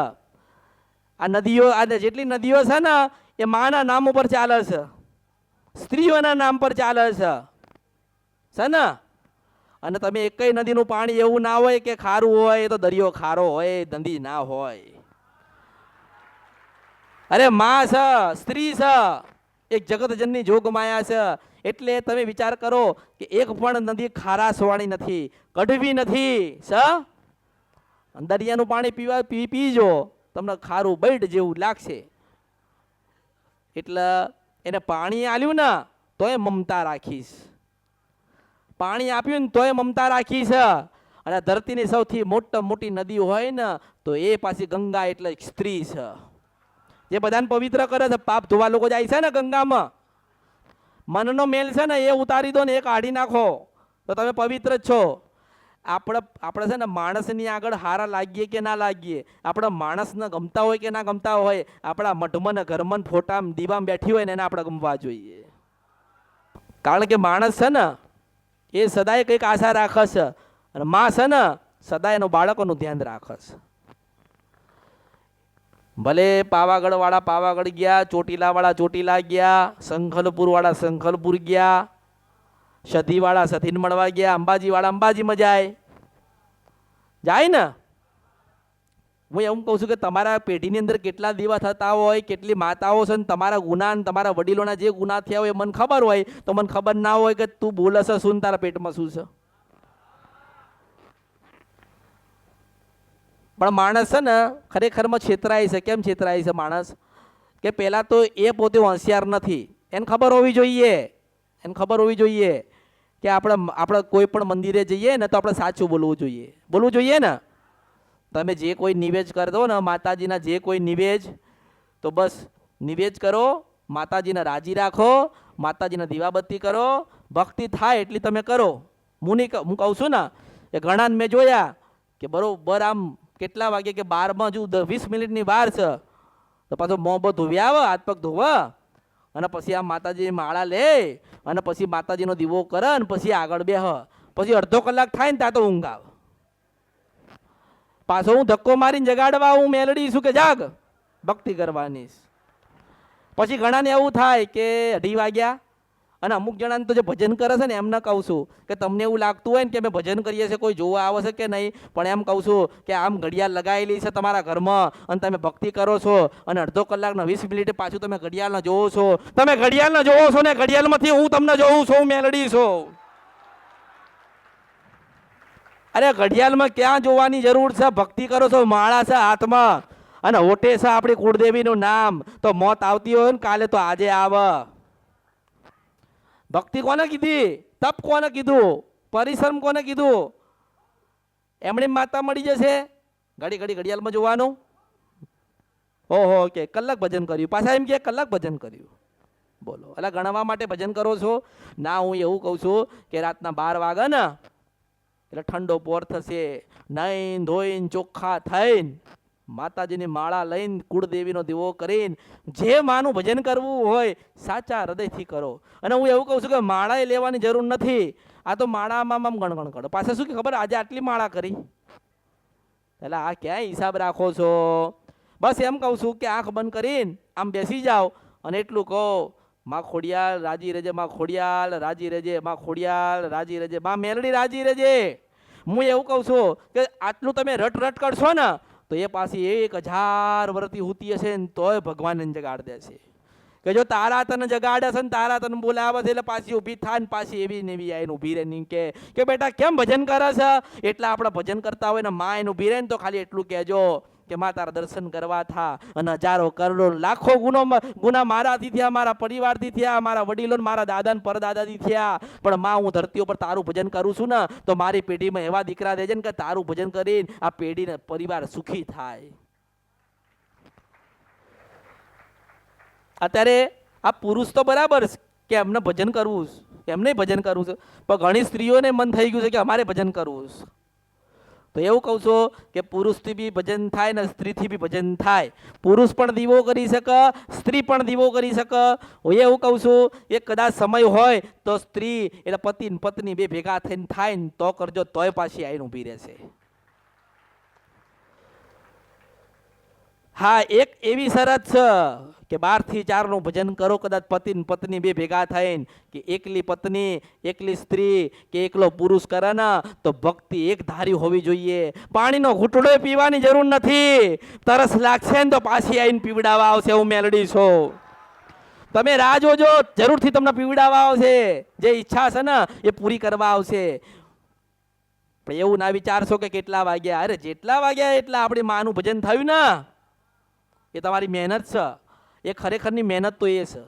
આ નદીઓ, આ જેટલી નદીઓ છે ને એ માના નામ ઉપર ચાલે છે, સ્ત્રીઓના નામ પર ચાલે છે ને. અને તમે એકય નદીનું પાણી એવું ના હોય કે ખારું હોય, એ તો દરિયો ખારો હોય, નદી ના હોય. અરે માં છે, સ્ત્રી છે, એક જગતજનની જોગ માયા છે. એટલે તમે વિચાર કરો કે એક પણ નદી ખારાશવાળી નથી, કડવી નથી. દરિયાનું પાણી પીજો, તમને ખારું બૈડ જેવું લાગશે. એટલે એને પાણી આલ્યું ને તોય મમતા રાખીશ, પાણી આપ્યું ને તોય મમતા રાખીશ. અને ધરતીની સૌથી મોટી નદી હોય ને તો એ પાછી ગંગા એટલે સ્ત્રી છે, જે બધાને પવિત્ર કરે છે. પાપ ધોવા લોકો જાય છે ને ગંગામાં, મનનો મેલ છે ને એ ઉતારી દો ને એ કાઢી નાખો તો તમે પવિત્ર જ છો. આપણે છે ને માણસની આગળ હારા લાગીએ કે ના લાગીએ, આપણે માણસને ગમતા હોય કે ના ગમતા હોય, આપણા મઢમાં ને ઘરમાં ફોટામાં દીવામાં બેઠી હોય ને એને આપણે ગમવા જોઈએ. કારણ કે માણસ છે ને એ સદાય કંઈક આશા રાખે છે, અને માં છે ને સદાય એનો બાળકોનું ધ્યાન રાખે છે. ભલે પાવાગઢ વાળા પાવાગઢ ગયા, ચોટીલા વાળા ચોટીલા ગયા, સંખલપુર વાળા સંખલપુર ગયા, સધી વાળા સધીને મળવા ગયા, અંબાજી વાળા અંબાજીમાં જાય ને. હું એમ કહું છું કે તમારા પેઢીની અંદર કેટલા દીવા થતા હોય, કેટલી માતાઓ છે, ને તમારા ગુના, તમારા વડીલોના જે ગુના થયા હોય મને ખબર હોય, તો મને ખબર ના હોય કે તું બોલે છે શું, તારા પેટમાં શું છે. પણ માણસ છે ને ખરેખરમાં છેતરાય છે. કેમ છેતરાય છે માણસ? કે પહેલાં તો એ પોતે હોશિયાર નથી, એને ખબર હોવી જોઈએ કે આપણે કોઈ પણ મંદિરે જઈએ ને તો આપણે સાચું બોલવું જોઈએ ને. તમે જે કોઈ નિવેદ કરી દો ને માતાજીના, જે કોઈ નિવેદ, તો બસ નિવેદ કરો, માતાજીને રાજી રાખો, માતાજીને દીવાબત્તી કરો, ભક્તિ થાય એટલી તમે કરો. હું કહું છું ને એ ઘણાને મેં જોયા કે બરોબર આમ કેટલા વાગે કે 12માં હજુ 20 મિનિટની વાર છે તો પાછો મોં બહુ ધોવી આવે, હાથ પગ ધોવા, અને પછી આ માતાજી માળા લે અને પછી માતાજીનો દીવો કરે ને પછી આગળ બેહ. પછી અડધો કલાક થાય ને ત્યાં તો ઊંઘ આવે. પાછો હું ધક્કો મારીને જગાડવા હું મેલડી છું કે જાગ ભક્તિ કરવાની. પછી ઘણાને એવું થાય કે 2:30 વાગ્યા, અને અમુક જણાને તો જે ભજન કરે છે ને એમને કહું છું કે તમને એવું લાગતું હોય ને કે અમે ભજન કરીએ છીએ કોઈ જોવા આવે છે કે નહીં, પણ એમ કહું છું કે આમ ઘડિયાળ લગાવેલી છે તમારા ઘરમાં અને તમે ભક્તિ કરો છો અને અડધો કલાકના 20 મિનિટે પાછું તમે ઘડિયાળને જોવો છો. તમે ઘડિયાળને જોવો છો ને ઘડિયાળમાંથી હું તમને જોઉં છું, મેલડી છું. અરે ઘડિયાળમાં ક્યાં જોવાની જરૂર છે? ભક્તિ કરો છો, માળા છે હાથમાં અને ઓટે છે આપણી કુળદેવીનું નામ. તો મોત આવતી હોય ને કાલે તો આજે આવે. ભક્તિ કોને કીધી? તપ કોને કીધું? પરિશ્રમ કોને કીધું? એમણે માતા મળી જશે ઘડી ઘડી ઘડિયાળમાં જોવાનું? ઓહો કે કલાક ભજન કર્યું, પાછા એમ કે કલાક ભજન કર્યું. બોલો, એટલે ગણવા માટે ભજન કરો છો? ના, હું એવું કહું છું કે રાતના 12 વાગે ને એટલે ઠંડો પોર થશે, નાઈન ધોઈને ચોખ્ખા થઈને માતાજીની માળા લઈને કુળદેવીનો દીવો કરીને જે માનું ભજન કરવું હોય સાચા હૃદયથી કરો. અને હું એવું કહું છું કે માળાએ લેવાની જરૂર નથી. આ તો માળામાં આમ ગણગણ કરો. પાછા શું કે ખબર, આજે આટલી માળા કરી, એટલે આ ક્યાંય હિસાબ રાખો છો? બસ એમ કહું છું કે આંખ બંધ કરીને આમ બેસી જાઓ અને એટલું કહો, માં ખોડિયાલ રાજી રહેજે, માં ખોડિયાલ રાજી રહેજે, માં ખોડિયાલ રાજી રહેજે, માં મેલડી રાજી રહેજે. હું એવું કહું છું કે આટલું તમે રટ રટ કરશો ને તો એ પાછી 1000 વર્ષથી હુતી હશે ને તોય ભગવાન જગાડ દેશે. કે જો તારા તને જગાડે છે ને તારા તને બોલાવે છે એટલે પાછી ઊભી થાય ને પાછી એવી ને એવી આવીને ઊભી રહે નહીં કે બેટા કેમ ભજન કરે છે? એટલે આપણે ભજન કરતા હોય ને માં એને ઊભી રહે ને તો ખાલી એટલું કહેજો કે માં તારા દર્શન કરવા થા. અને હજારો કરોડો લાખો ગુના મારાથી થયા, મારા પરિવારથી થયા, મારા વડીલો મારા દાદા ને પરદાદાથી થયા, પણ માં હું ધરતી ઉપર તારું ભજન કરું છું ને તો મારી પેઢીમાં એવા દીકરા દેજે ને કે તારું ભજન કરીને આ પેઢીને પરિવાર સુખી થાય. અત્યારે આ પુરુષ તો બરાબર કે એમને ભજન કરવું, એમને ભજન કરવું છે, પણ ઘણી સ્ત્રીઓને મન થઈ ગયું છે કે અમારે ભજન કરવું. તો એવું કહું છું કે પુરુષથી બી ભજન થાય ને સ્ત્રીથી બી ભજન થાય. પુરુષ પણ દીવો કરી શકે, સ્ત્રી પણ દીવો કરી શકે. હું એવું કહું છું એ કદાચ સમય હોય તો સ્ત્રી એટલે પતિ ને પત્ની બે ભેગા થઈને થાય ને તો કરજો, તોય પાછી આવીને ઊભી રહેશે. હા, એક એવી શરત છે કે 12 થી 4 નું ભજન કરો કદાચ પતિ ને પત્ની બે ભેગા થઈને, કે એકલી પત્ની એકલી સ્ત્રી કે એકલો પુરુષ કરે ને તો ભક્તિ એક ધારી હોવી જોઈએ. પાણીનો ઘૂંટડો પીવાની જરૂર નથી. તરસ લાગશે ને તો પાછી આવીને પીવડાવવા આવશે. હું મેલડી છું, તમે રાહ જોજો, જરૂરથી તમને પીવડાવવા આવશે. જે ઈચ્છા છે ને એ પૂરી કરવા આવશે. પણ એવું ના વિચારશો કે કેટલા વાગ્યા. અરે જેટલા વાગ્યા એટલા આપણી માનું ભજન થયું ને એ તમારી મહેનત છે. એ ખરેખરની મહેનત તો એ છે.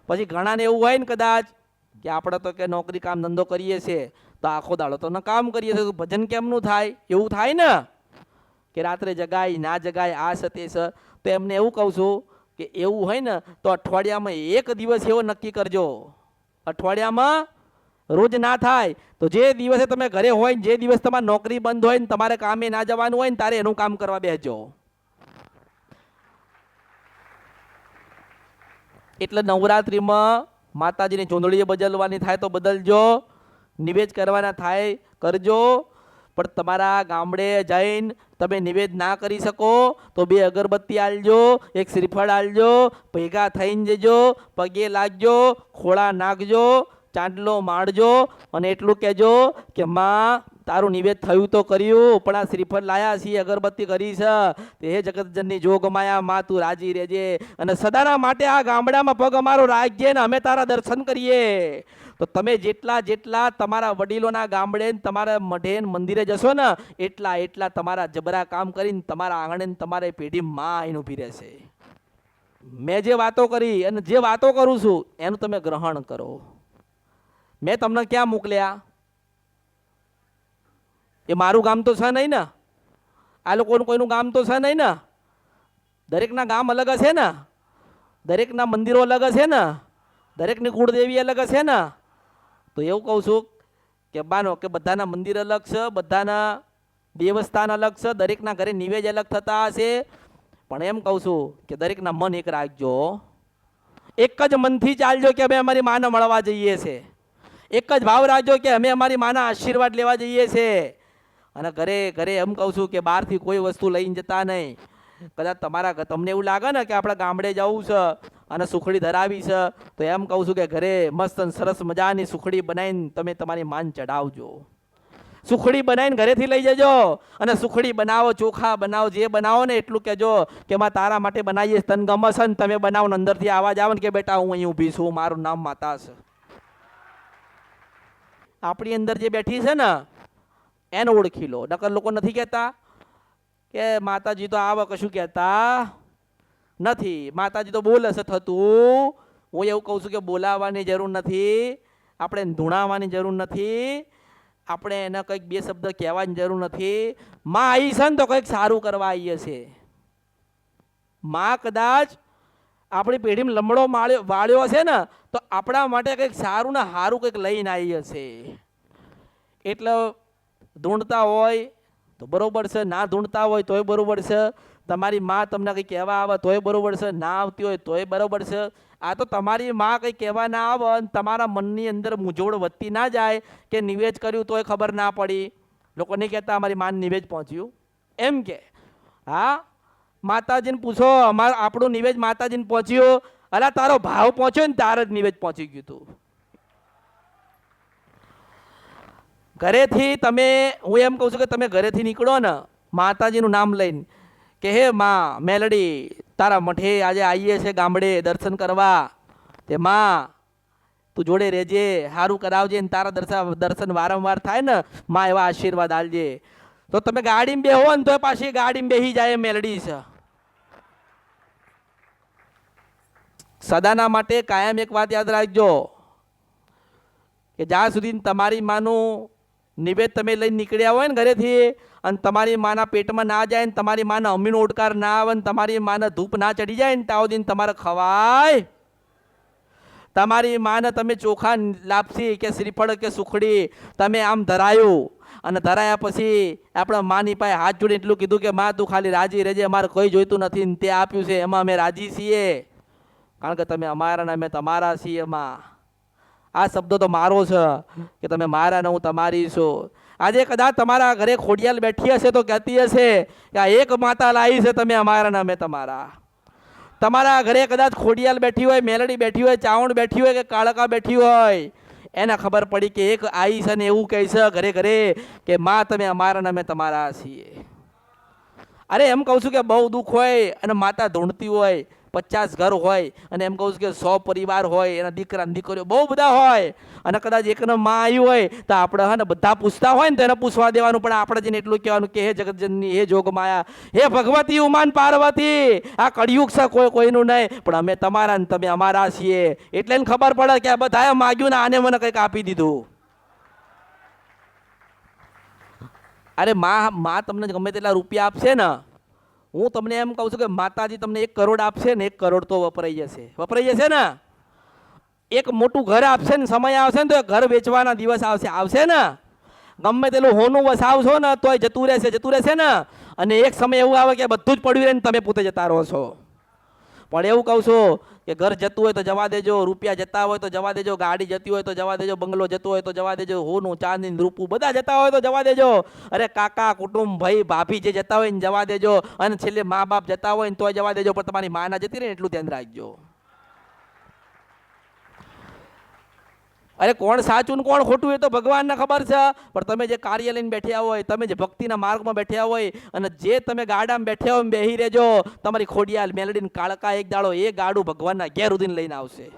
પછી ઘણાને એવું હોય ને કદાચ કે આપણે તો કે નોકરી કામ ધંધો કરીએ છીએ તો આખો દાડો તો કામ કરીએ છીએ, ભજન કેમનું થાય? એવું થાય ને કે રાત્રે જગાય ના જગાય, આ છે તે છે. તો એમને એવું કહું છું કે એવું હોય ને તો અઠવાડિયામાં એક દિવસ એવો નક્કી કરજો. અઠવાડિયામાં રોજ ના થાય તો જે દિવસે તમે ઘરે હોય ને જે દિવસ તમારી નોકરી બંધ હોય ને તમારે કામે ના જવાનું હોય ને તારે એનું કામ કરવા બેસજો. એટલે નવરાત્રિમાં માતાજીની ચોંદડીએ બદલવાની થાય તો બદલજો, નિવેદ કરવાના થાય કરજો. પણ તમારા ગામડે જઈને તમે નિવેદ ના કરી શકો તો 2 અગરબત્તી આલજો, 1 શ્રીફળ આલજો, ભેગા થઈને જજો, પગે લાગજો, ખોળા નાખજો, ચાંદલો માળજો અને એટલું કહેજો કે માં તારું નિવેદ થયું તો કર્યું, પણ આ શ્રીફળ લાયા છીએ, અગરબત્તી કરી છે, તે હે જગતજનની જોગમાયા માં તું રાજી રહેજે અને સદાના માટે આ ગામડામાં પગ અમારો રાખજે ને અમે તારા દર્શન કરીએ. તો તમે જેટલા જેટલા તમારા વડીલોના ગામડે તમારા મઢે મંદિરે જશો ને એટલા એટલા તમારા જબરા કામ કરીને તમારા આંગણે તમારી પેઢી માં આવીને ઊભી રહેશે. મેં જે વાતો કરી અને જે વાતો કરું છું એનું તમે ગ્રહણ કરો. મેં તમને ક્યાં મોકલ્યા? એ મારું ગામ તો છે નહીં ને, આ લોકોનું કોઈનું ગામ તો છે નહીં ને. દરેકના ગામ અલગ હશે ને, દરેકના મંદિરો અલગ હશે ને, દરેકની કુળદેવી અલગ હશે ને. તો એવું કહું છું કે માનો કે બધાના મંદિર અલગ છે, બધાના દેવસ્થાન અલગ છે, દરેકના ઘરે નિવેદ અલગ થતા હશે, પણ એમ કહું છું કે દરેકના મન એક રાખજો. એક જ મનથી ચાલજો કે અમે અમારી માને મળવા જઈએ છે. એક જ ભાવ રાખજો કે અમે અમારી માના આશીર્વાદ લેવા જઈએ છીએ. અને ઘરે ઘરે એમ કહું છું કે બહારથી કોઈ વસ્તુ લઈને જતા નહીં. કદાચ તમને એવું લાગે ને કે આપણે ગામડે જવું છે અને સુખડી ધરાવી છે, તો એમ કહું છું કે ઘરે મસ્ત સરસ મજાની સુખડી બનાવીને તમે તમારી માન ચડાવજો. સુખડી બનાવીને ઘરેથી લઈ જજો અને સુખડી બનાવો, ચોખા બનાવો, જે બનાવો ને એટલું કહેજો કે માં તારા માટે બનાવીએ, તન ગમે છે ને તમે બનાવો ને અંદરથી આવાજ આવે ને કે બેટા હું અહીં ઊભી છું, મારું નામ માતા છે. આપણી અંદર જે બેઠી છે ને એને ઓળખી લો. નકર લોકો નથી કહેતા કે માતાજી તો આવા, કશું કહેતા નથી. માતાજી તો બોલે છે થતું. હું એવું કહું છું કે બોલાવવાની જરૂર નથી, આપણે ધૂણાવવાની જરૂર નથી, આપણે એને કંઈક બે શબ્દ કહેવાની જરૂર નથી. માં આવી છે ને તો કંઈક સારું કરવા આવીએ છીએ. માં કદાચ આપણી પેઢીમાં લમડો વાળ્યો હશે ને તો આપણા માટે કંઈક સારું ને સારું કંઈક લઈને આવી હશે. એટલે ધૂણતા હોય તો બરોબર છે, ના ધૂણતા હોય તોય બરોબર છે. તમારી માં તમને કંઈ કહેવા આવે તોય બરોબર છે, ના આવતી હોય તોય બરોબર છે. આ તો તમારી માં કંઈ કહેવા ના આવે અને તમારા મનની અંદર મૂંઝવણ વધતી ના જાય કે નિવેદ કર્યું તોય ખબર ના પડી. લોકો નહીં કહેતા અમારી માન નિવેદ પહોંચ્યું એમ કે. હા, માતાજીને પૂછો આપણું નિવેદ માતાજીને પહોંચ્યું. અલા તારો ભાવ પહોંચ્યો ને તારે જ નિવેદ પહોંચી ગયું તું. ઘરેથી તમે, હું એમ કહું છું કે તમે ઘરેથી નીકળો ને માતાજીનું નામ લઈને કે હે માં મેલડી તારા મઠે આજે આવીએ છે ગામડે દર્શન કરવા, તે માં તું જોડે રહેજે, સારું કરાવજે ને તારા દર્શન વારંવાર થાય ને માં એવા આશીર્વાદ આલજે. તો તમે ગાડીમાં બેહો ને તો પાછી ગાડીમાં બેસી જાય મેલડી છે. સદાના માટે કાયમ એક વાત યાદ રાખજો કે જ્યાં સુધી તમારી માનું નિવેદ તમે લઈને નીકળ્યા હોય ને ઘરેથી અને તમારી માના પેટમાં ના જાય ને તમારી માના અમીનો ઓડકાર ના આવે ને તમારી માના ધૂપ ના ચડી જાય ને તાવ દિન તમારે ખવાય. તમારી માને તમે ચોખા લાપસી કે શ્રીફળ કે સુખડી તમે આમ ધરાયું અને ધરાયા પછી આપણા માની પાસે હાથ જોડીને એટલું કીધું કે માં તું ખાલી રાજી રહેજે, અમારે કોઈ જોઈતું નથી ને તે આપ્યું છે એમાં અમે રાજી છીએ, કારણ કે તમે અમારા ને અમે તમારા છીએ. એમાં આ શબ્દો તો મારો છે કે તમે મારા ને હું તમારી છું. આજે કદાચ તમારા ઘરે ખોડિયાલ બેઠી હશે તો કહેતી હશે કે આ એક માતા લાવી છે, તમે અમારા ને અમે તમારા. તમારા ઘરે કદાચ ખોડિયાલ બેઠી હોય, મેલડી બેઠી હોય, ચાવણ બેઠી હોય કે કાળકા બેઠી હોય, એને ખબર પડી કે એક આઈ છે ને એવું કહે છે ઘરે ઘરે કે માં તમે અમારા ને અમે તમારા છીએ. અરે એમ કહું છું કે બહુ દુઃખ હોય અને માતા ધૂણતી હોય, 50 ઘર હોય અને એમ કહું છું કે 100 પરિવાર હોય, એના દીકરા દીકરીઓ બહુ બધા હોય અને કદાચ એકને માં આવી હોય તો આપણે હા ને બધા પૂછતા હોય ને તો એને પૂછવા દેવાનું, પણ આપણે જઈને એટલું કહેવાનું કે હે જગતજનની, હે જોગમાયા, હે ભગવતી ઉમાન પાર્વતી, આ કળિયુગ છે કોઈનું નહીં, પણ અમે તમારા ને તમે અમારા છીએ. એટલે એને ખબર પડે કે આ બધાએ માગ્યું ને આને મને કંઈક આપી દીધું. અરે માં તમને ગમે તેટલા રૂપિયા આપશે ને, હું તમને એમ કહું છું કે માતાજી તમને 1 કરોડ આપશે ને 1 કરોડ તો વપરાઈ જશે ને. એક મોટું ઘર આપશે ને સમય આવશે ને તો ઘર વેચવાના દિવસ આવશે ને. ગમે તેલું હોનું વસાવશો ને તોય જતું રહેશે ને. અને એક સમય એવું આવે કે બધું જ પડ્યું રહે ને તમે પોતે જતા રહો છો. પણ એવું કહું છું કે ઘર જતું હોય તો જવા દેજો, રૂપિયા જતા હોય તો જવા દેજો, ગાડી જતી હોય તો જવા દેજો, બંગલો જતો હોય તો જવા દેજો, હોનું ચાંદી રૂપું બધા જતા હોય તો જવા દેજો. અરે કાકા કુટુંબ ભાઈ ભાભી જે જતા હોય ને જવા દેજો, અને છેલ્લે મા બાપ જતા હોય ને તોય જવા દેજો, પણ તમારી મા ના જતી રહે ને એટલું ધ્યાન રાખજો. અરે કોણ સાચું ને કોણ ખોટું એ તો ભગવાનને ખબર છે, પણ તમે જે કાર્ય લઈને બેઠ્યા હોય, તમે જે ભક્તિના માર્ગમાં બેઠ્યા હોય અને જે તમે ગાડામાં બેઠ્યા હોય બેહી રહેજો. તમારી ખોડિયાલ મેલડીને કાળકા એક દાડો એ ગાડું ભગવાનના ઘેર ઉદીને લઈને આવશે.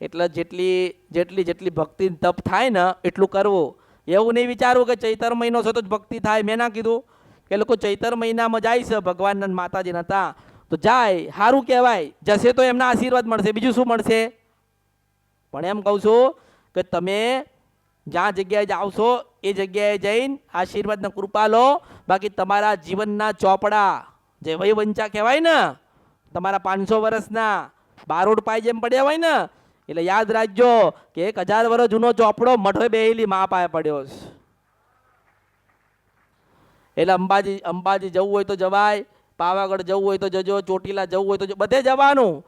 એટલે જેટલી ભક્તિ તપ થાય ને એટલું કરવું. એવું નહીં વિચારવું કે ચૈતર મહિનો છે તો જ ભક્તિ થાય. મેં ના કીધું કે લોકો ચૈતર મહિનામાં જાય છે ભગવાનના માતાજી હતા તો જાય, સારું કહેવાય, જશે તો એમના આશીર્વાદ મળશે, બીજું શું મળશે. પણ એમ કહું છું કે તમે જ્યાં જગ્યાએ જાઓ છો એ જગ્યાએ જઈને આશીર્વાદના કૃપા લો. બાકી તમારા જીવનના ચોપડા જે વયવંચા કહેવાય ને, તમારા 500 વર્ષના બારોડ પાય જેમ પડ્યા હોય ને, એટલે યાદ રાખજો કે 1000 વર્ષ જૂનો ચોપડો મઠે બેહેલી મા પાએ પડ્યો છે. એટલે અંબાજી જવું હોય તો જવાય, પાવાગઢ જવું હોય તો જજો, ચોટીલા જવું હોય તો બધે જવાનું.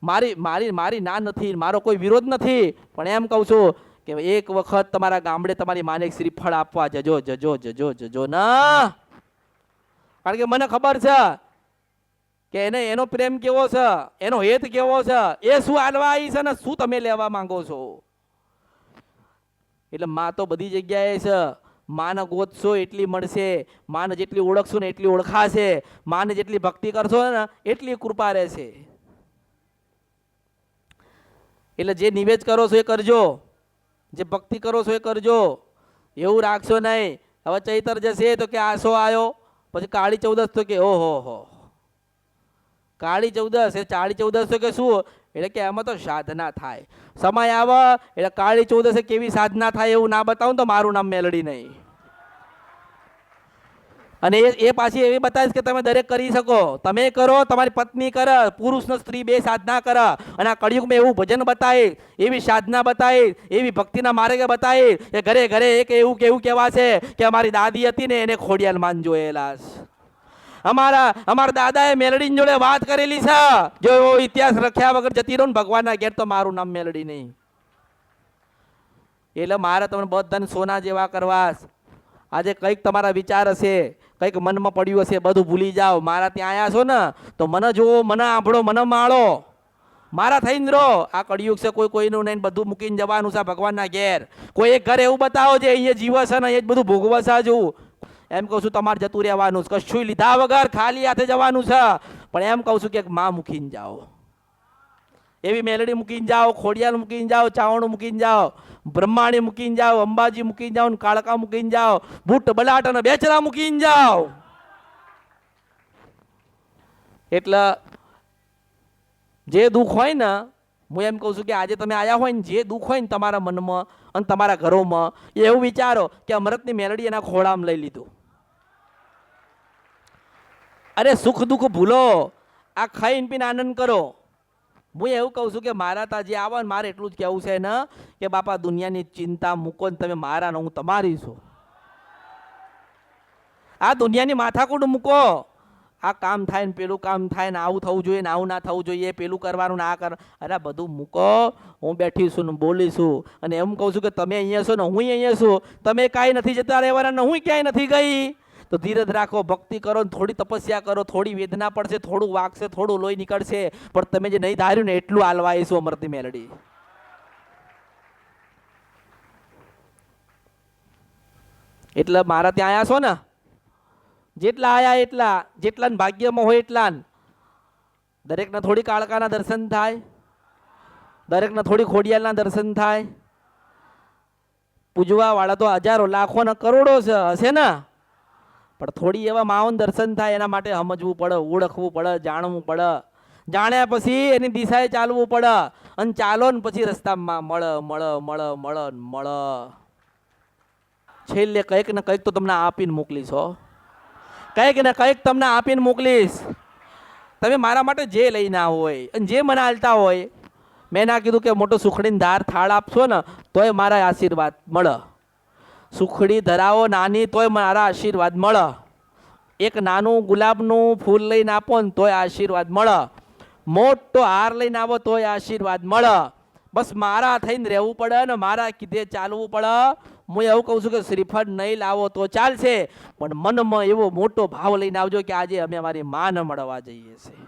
મારી મારી મારી ના નથી, મારો કોઈ વિરોધ નથી, પણ એમ કહું છું કે એક વખત તમારા ગામડે તમારી માને એક શ્રીફળ આપવા જજો જજો જજો જજો ના. કારણ કે મને ખબર છે કે એને એનો પ્રેમ કેવો છે, એનો હેત કેવો છે, એ શું આલવા આવી છે ને શું તમે લેવા માંગો છો. એટલે માં તો બધી જગ્યાએ છે. માને ગોતશો એટલી મળશે, માને જેટલી ઓળખશો ને એટલી ઓળખાશે, માને જેટલી ભક્તિ કરશો ને એટલી કૃપા રહેશે. એટલે જે નિવેદ કરો છો એ કરજો, જે ભક્તિ કરો છો એ કરજો. એવું રાખશો નહીં હવે ચૈતર જશે તો કે આસો આવ્યો, પછી કાળી ચૌદસ તો કે ઓહો હો કાળી ચૌદસ, એ કાળી ચૌદસ તો કે શું, એટલે કે એમાં તો સાધના થાય. સમય આવે એટલે કાળી ચૌદસે કેવી સાધના થાય એવું ના બતાવું તો મારું નામ મેલડી નહીં. અને એ પાછી એવી બતાવીશ કે તમે દરેક કરી શકો. તમે કરો, તમારી પત્ની કરે, પુરુષ ને સ્ત્રી બે સાધના કરે. અને આ કળિયુગમાં એવું ભજન બતાવે, એવી સાધના બતાવે, એવી ભક્તિના માર્ગે બતાવે કે ઘરે ઘરે એક એવું કેવું કહેવાશે કે અમારી દાદી હતી ને એને ખોડિયાલ માન જોયેલા. અમારા દાદાએ મેલડીની જોડે વાત કરેલી છે. જો એવો ઇતિહાસ રખ્યા વગર જતી રહો ને ભગવાનના ઘેર તો મારું નામ મેલડી નહીં. એટલે મારે તમને બધાને સોના જેવા કરવા. આજે કંઈક તમારા વિચાર હશે, કંઈક મનમાં પડ્યું હશે, બધું ભૂલી જાઓ. મારા ત્યાં આવ્યા છો ને તો મને જુઓ, મને આંભળો, મને માળો, મારા થઈને રહો. આ કળિયુગ છે, કોઈ કોઈનું નહીં, બધું મૂકીને જવાનું છે ભગવાનના ઘેર. કોઈ એક ઘર એવું બતાવો જે અહીંયા જીવે છે ને એ જ બધું ભોગવે છે. જવું એમ કહું છું તમારે જતું રહેવાનું, કશું લીધા વગર ખાલી હાથે જવાનું છે. પણ એમ કહું છું કે માં મૂકીને જાઓ, એવી મેલડી મૂકીને જાઓ, ખોડિયાલ મૂકીને જાઓ, ચાવણું મૂકીને જાઓ, બ્રહ્માણી મૂકીને જાઓ, અંબાજી મૂકીને જાઓ, કાળકા મૂકીને જાઓ, બુટ બલાટ અને બેચરા મૂકીને જાઓ. એટલે જે દુઃખ હોય ને, હું એમ કહું છું કે આજે તમે આયા હોય ને, જે દુઃખ હોય ને તમારા મનમાં અને તમારા ઘરોમાં, એવું વિચારો કે અમૃતની મેલડી એના ખોળામાં લઈ લીધું. અરે સુખ દુઃખ ભૂલો, આ ખાઈને પીને આનંદ કરો. હું એવું કહું છું કે મારા તાજી આવો ને મારે એટલું જ કહેવું છે ને કે બાપા દુનિયાની ચિંતા મૂકો ને તમે મારા ને હું તમારી છું. આ દુનિયાની માથાકૂટ મૂકો. આ કામ થાય ને પેલું કામ થાય ને, આવું થવું જોઈએ ને આવું ના થવું જોઈએ, પેલું કરવાનું ના કર, અરે બધું મૂકો. હું બેઠી છું ને બોલીશું. અને એમ કહું છું કે તમે અહીંયા છો ને હું અહીંયા છું, તમે કાંઈ નથી જતા રહેવાના ને હું ક્યાંય નથી ગઈ. તો ધીરજ રાખો, ભક્તિ કરો, થોડી તપસ્યા કરો, થોડી વેદના પડશે, થોડું વાગશે, થોડું લોહી નીકળશે, પણ તમે જે નહીં ધાર્યું ને એટલું હાલવા આવીશું અમૃતની મેલડી. એટલે મારા ત્યાં આવ્યા છો ને, જેટલા આયા એટલા, જેટલા ભાગ્યમાં હોય એટલા. દરેકને થોડી કાળકાના દર્શન થાય, દરેકને થોડી ખોડિયાલના દર્શન થાય. પૂજવા વાળા તો હજારો લાખો ને કરોડો હશે ને, પણ થોડી એવા માઓન દર્શન થાય એના માટે સમજવું પડે, ઓળખવું પડે, જાણવું પડે. જાણ્યા પછી એની દિશાએ ચાલવું પડે. અને ચાલો ને પછી રસ્તામાં મળે. છેલ્લે કંઈક ને કંઈક તો તમને આપીને મોકલીશ હો, કંઈક ને કંઈક તમને આપીને મોકલીશ. તમે મારા માટે જે લઈને આવો હોય અને જે મને હાલતા હોય, મેં ના કીધું કે મોટો સુખડીને ધાર થાળ આપશો ને તોય મારા આશીર્વાદ મળે. સુખડી ધરાવો નાની તોય મારા આશીર્વાદ મળે. એક નાનું ગુલાબનું ફૂલ લઈને આપો ને તોય આશીર્વાદ મળે. મોટો હાર લઈને આવો તોય આશીર્વાદ મળે. બસ મારા થઈને રહેવું પડે ને મારા કીધે ચાલવું પડે. હું એવું કહું છું કે શ્રીફળ નહીં લાવો તો ચાલશે, પણ મનમાં એવો મોટો ભાવ લઈને આવજો કે આજે અમે અમારી માને મળવા જઈએ છીએ.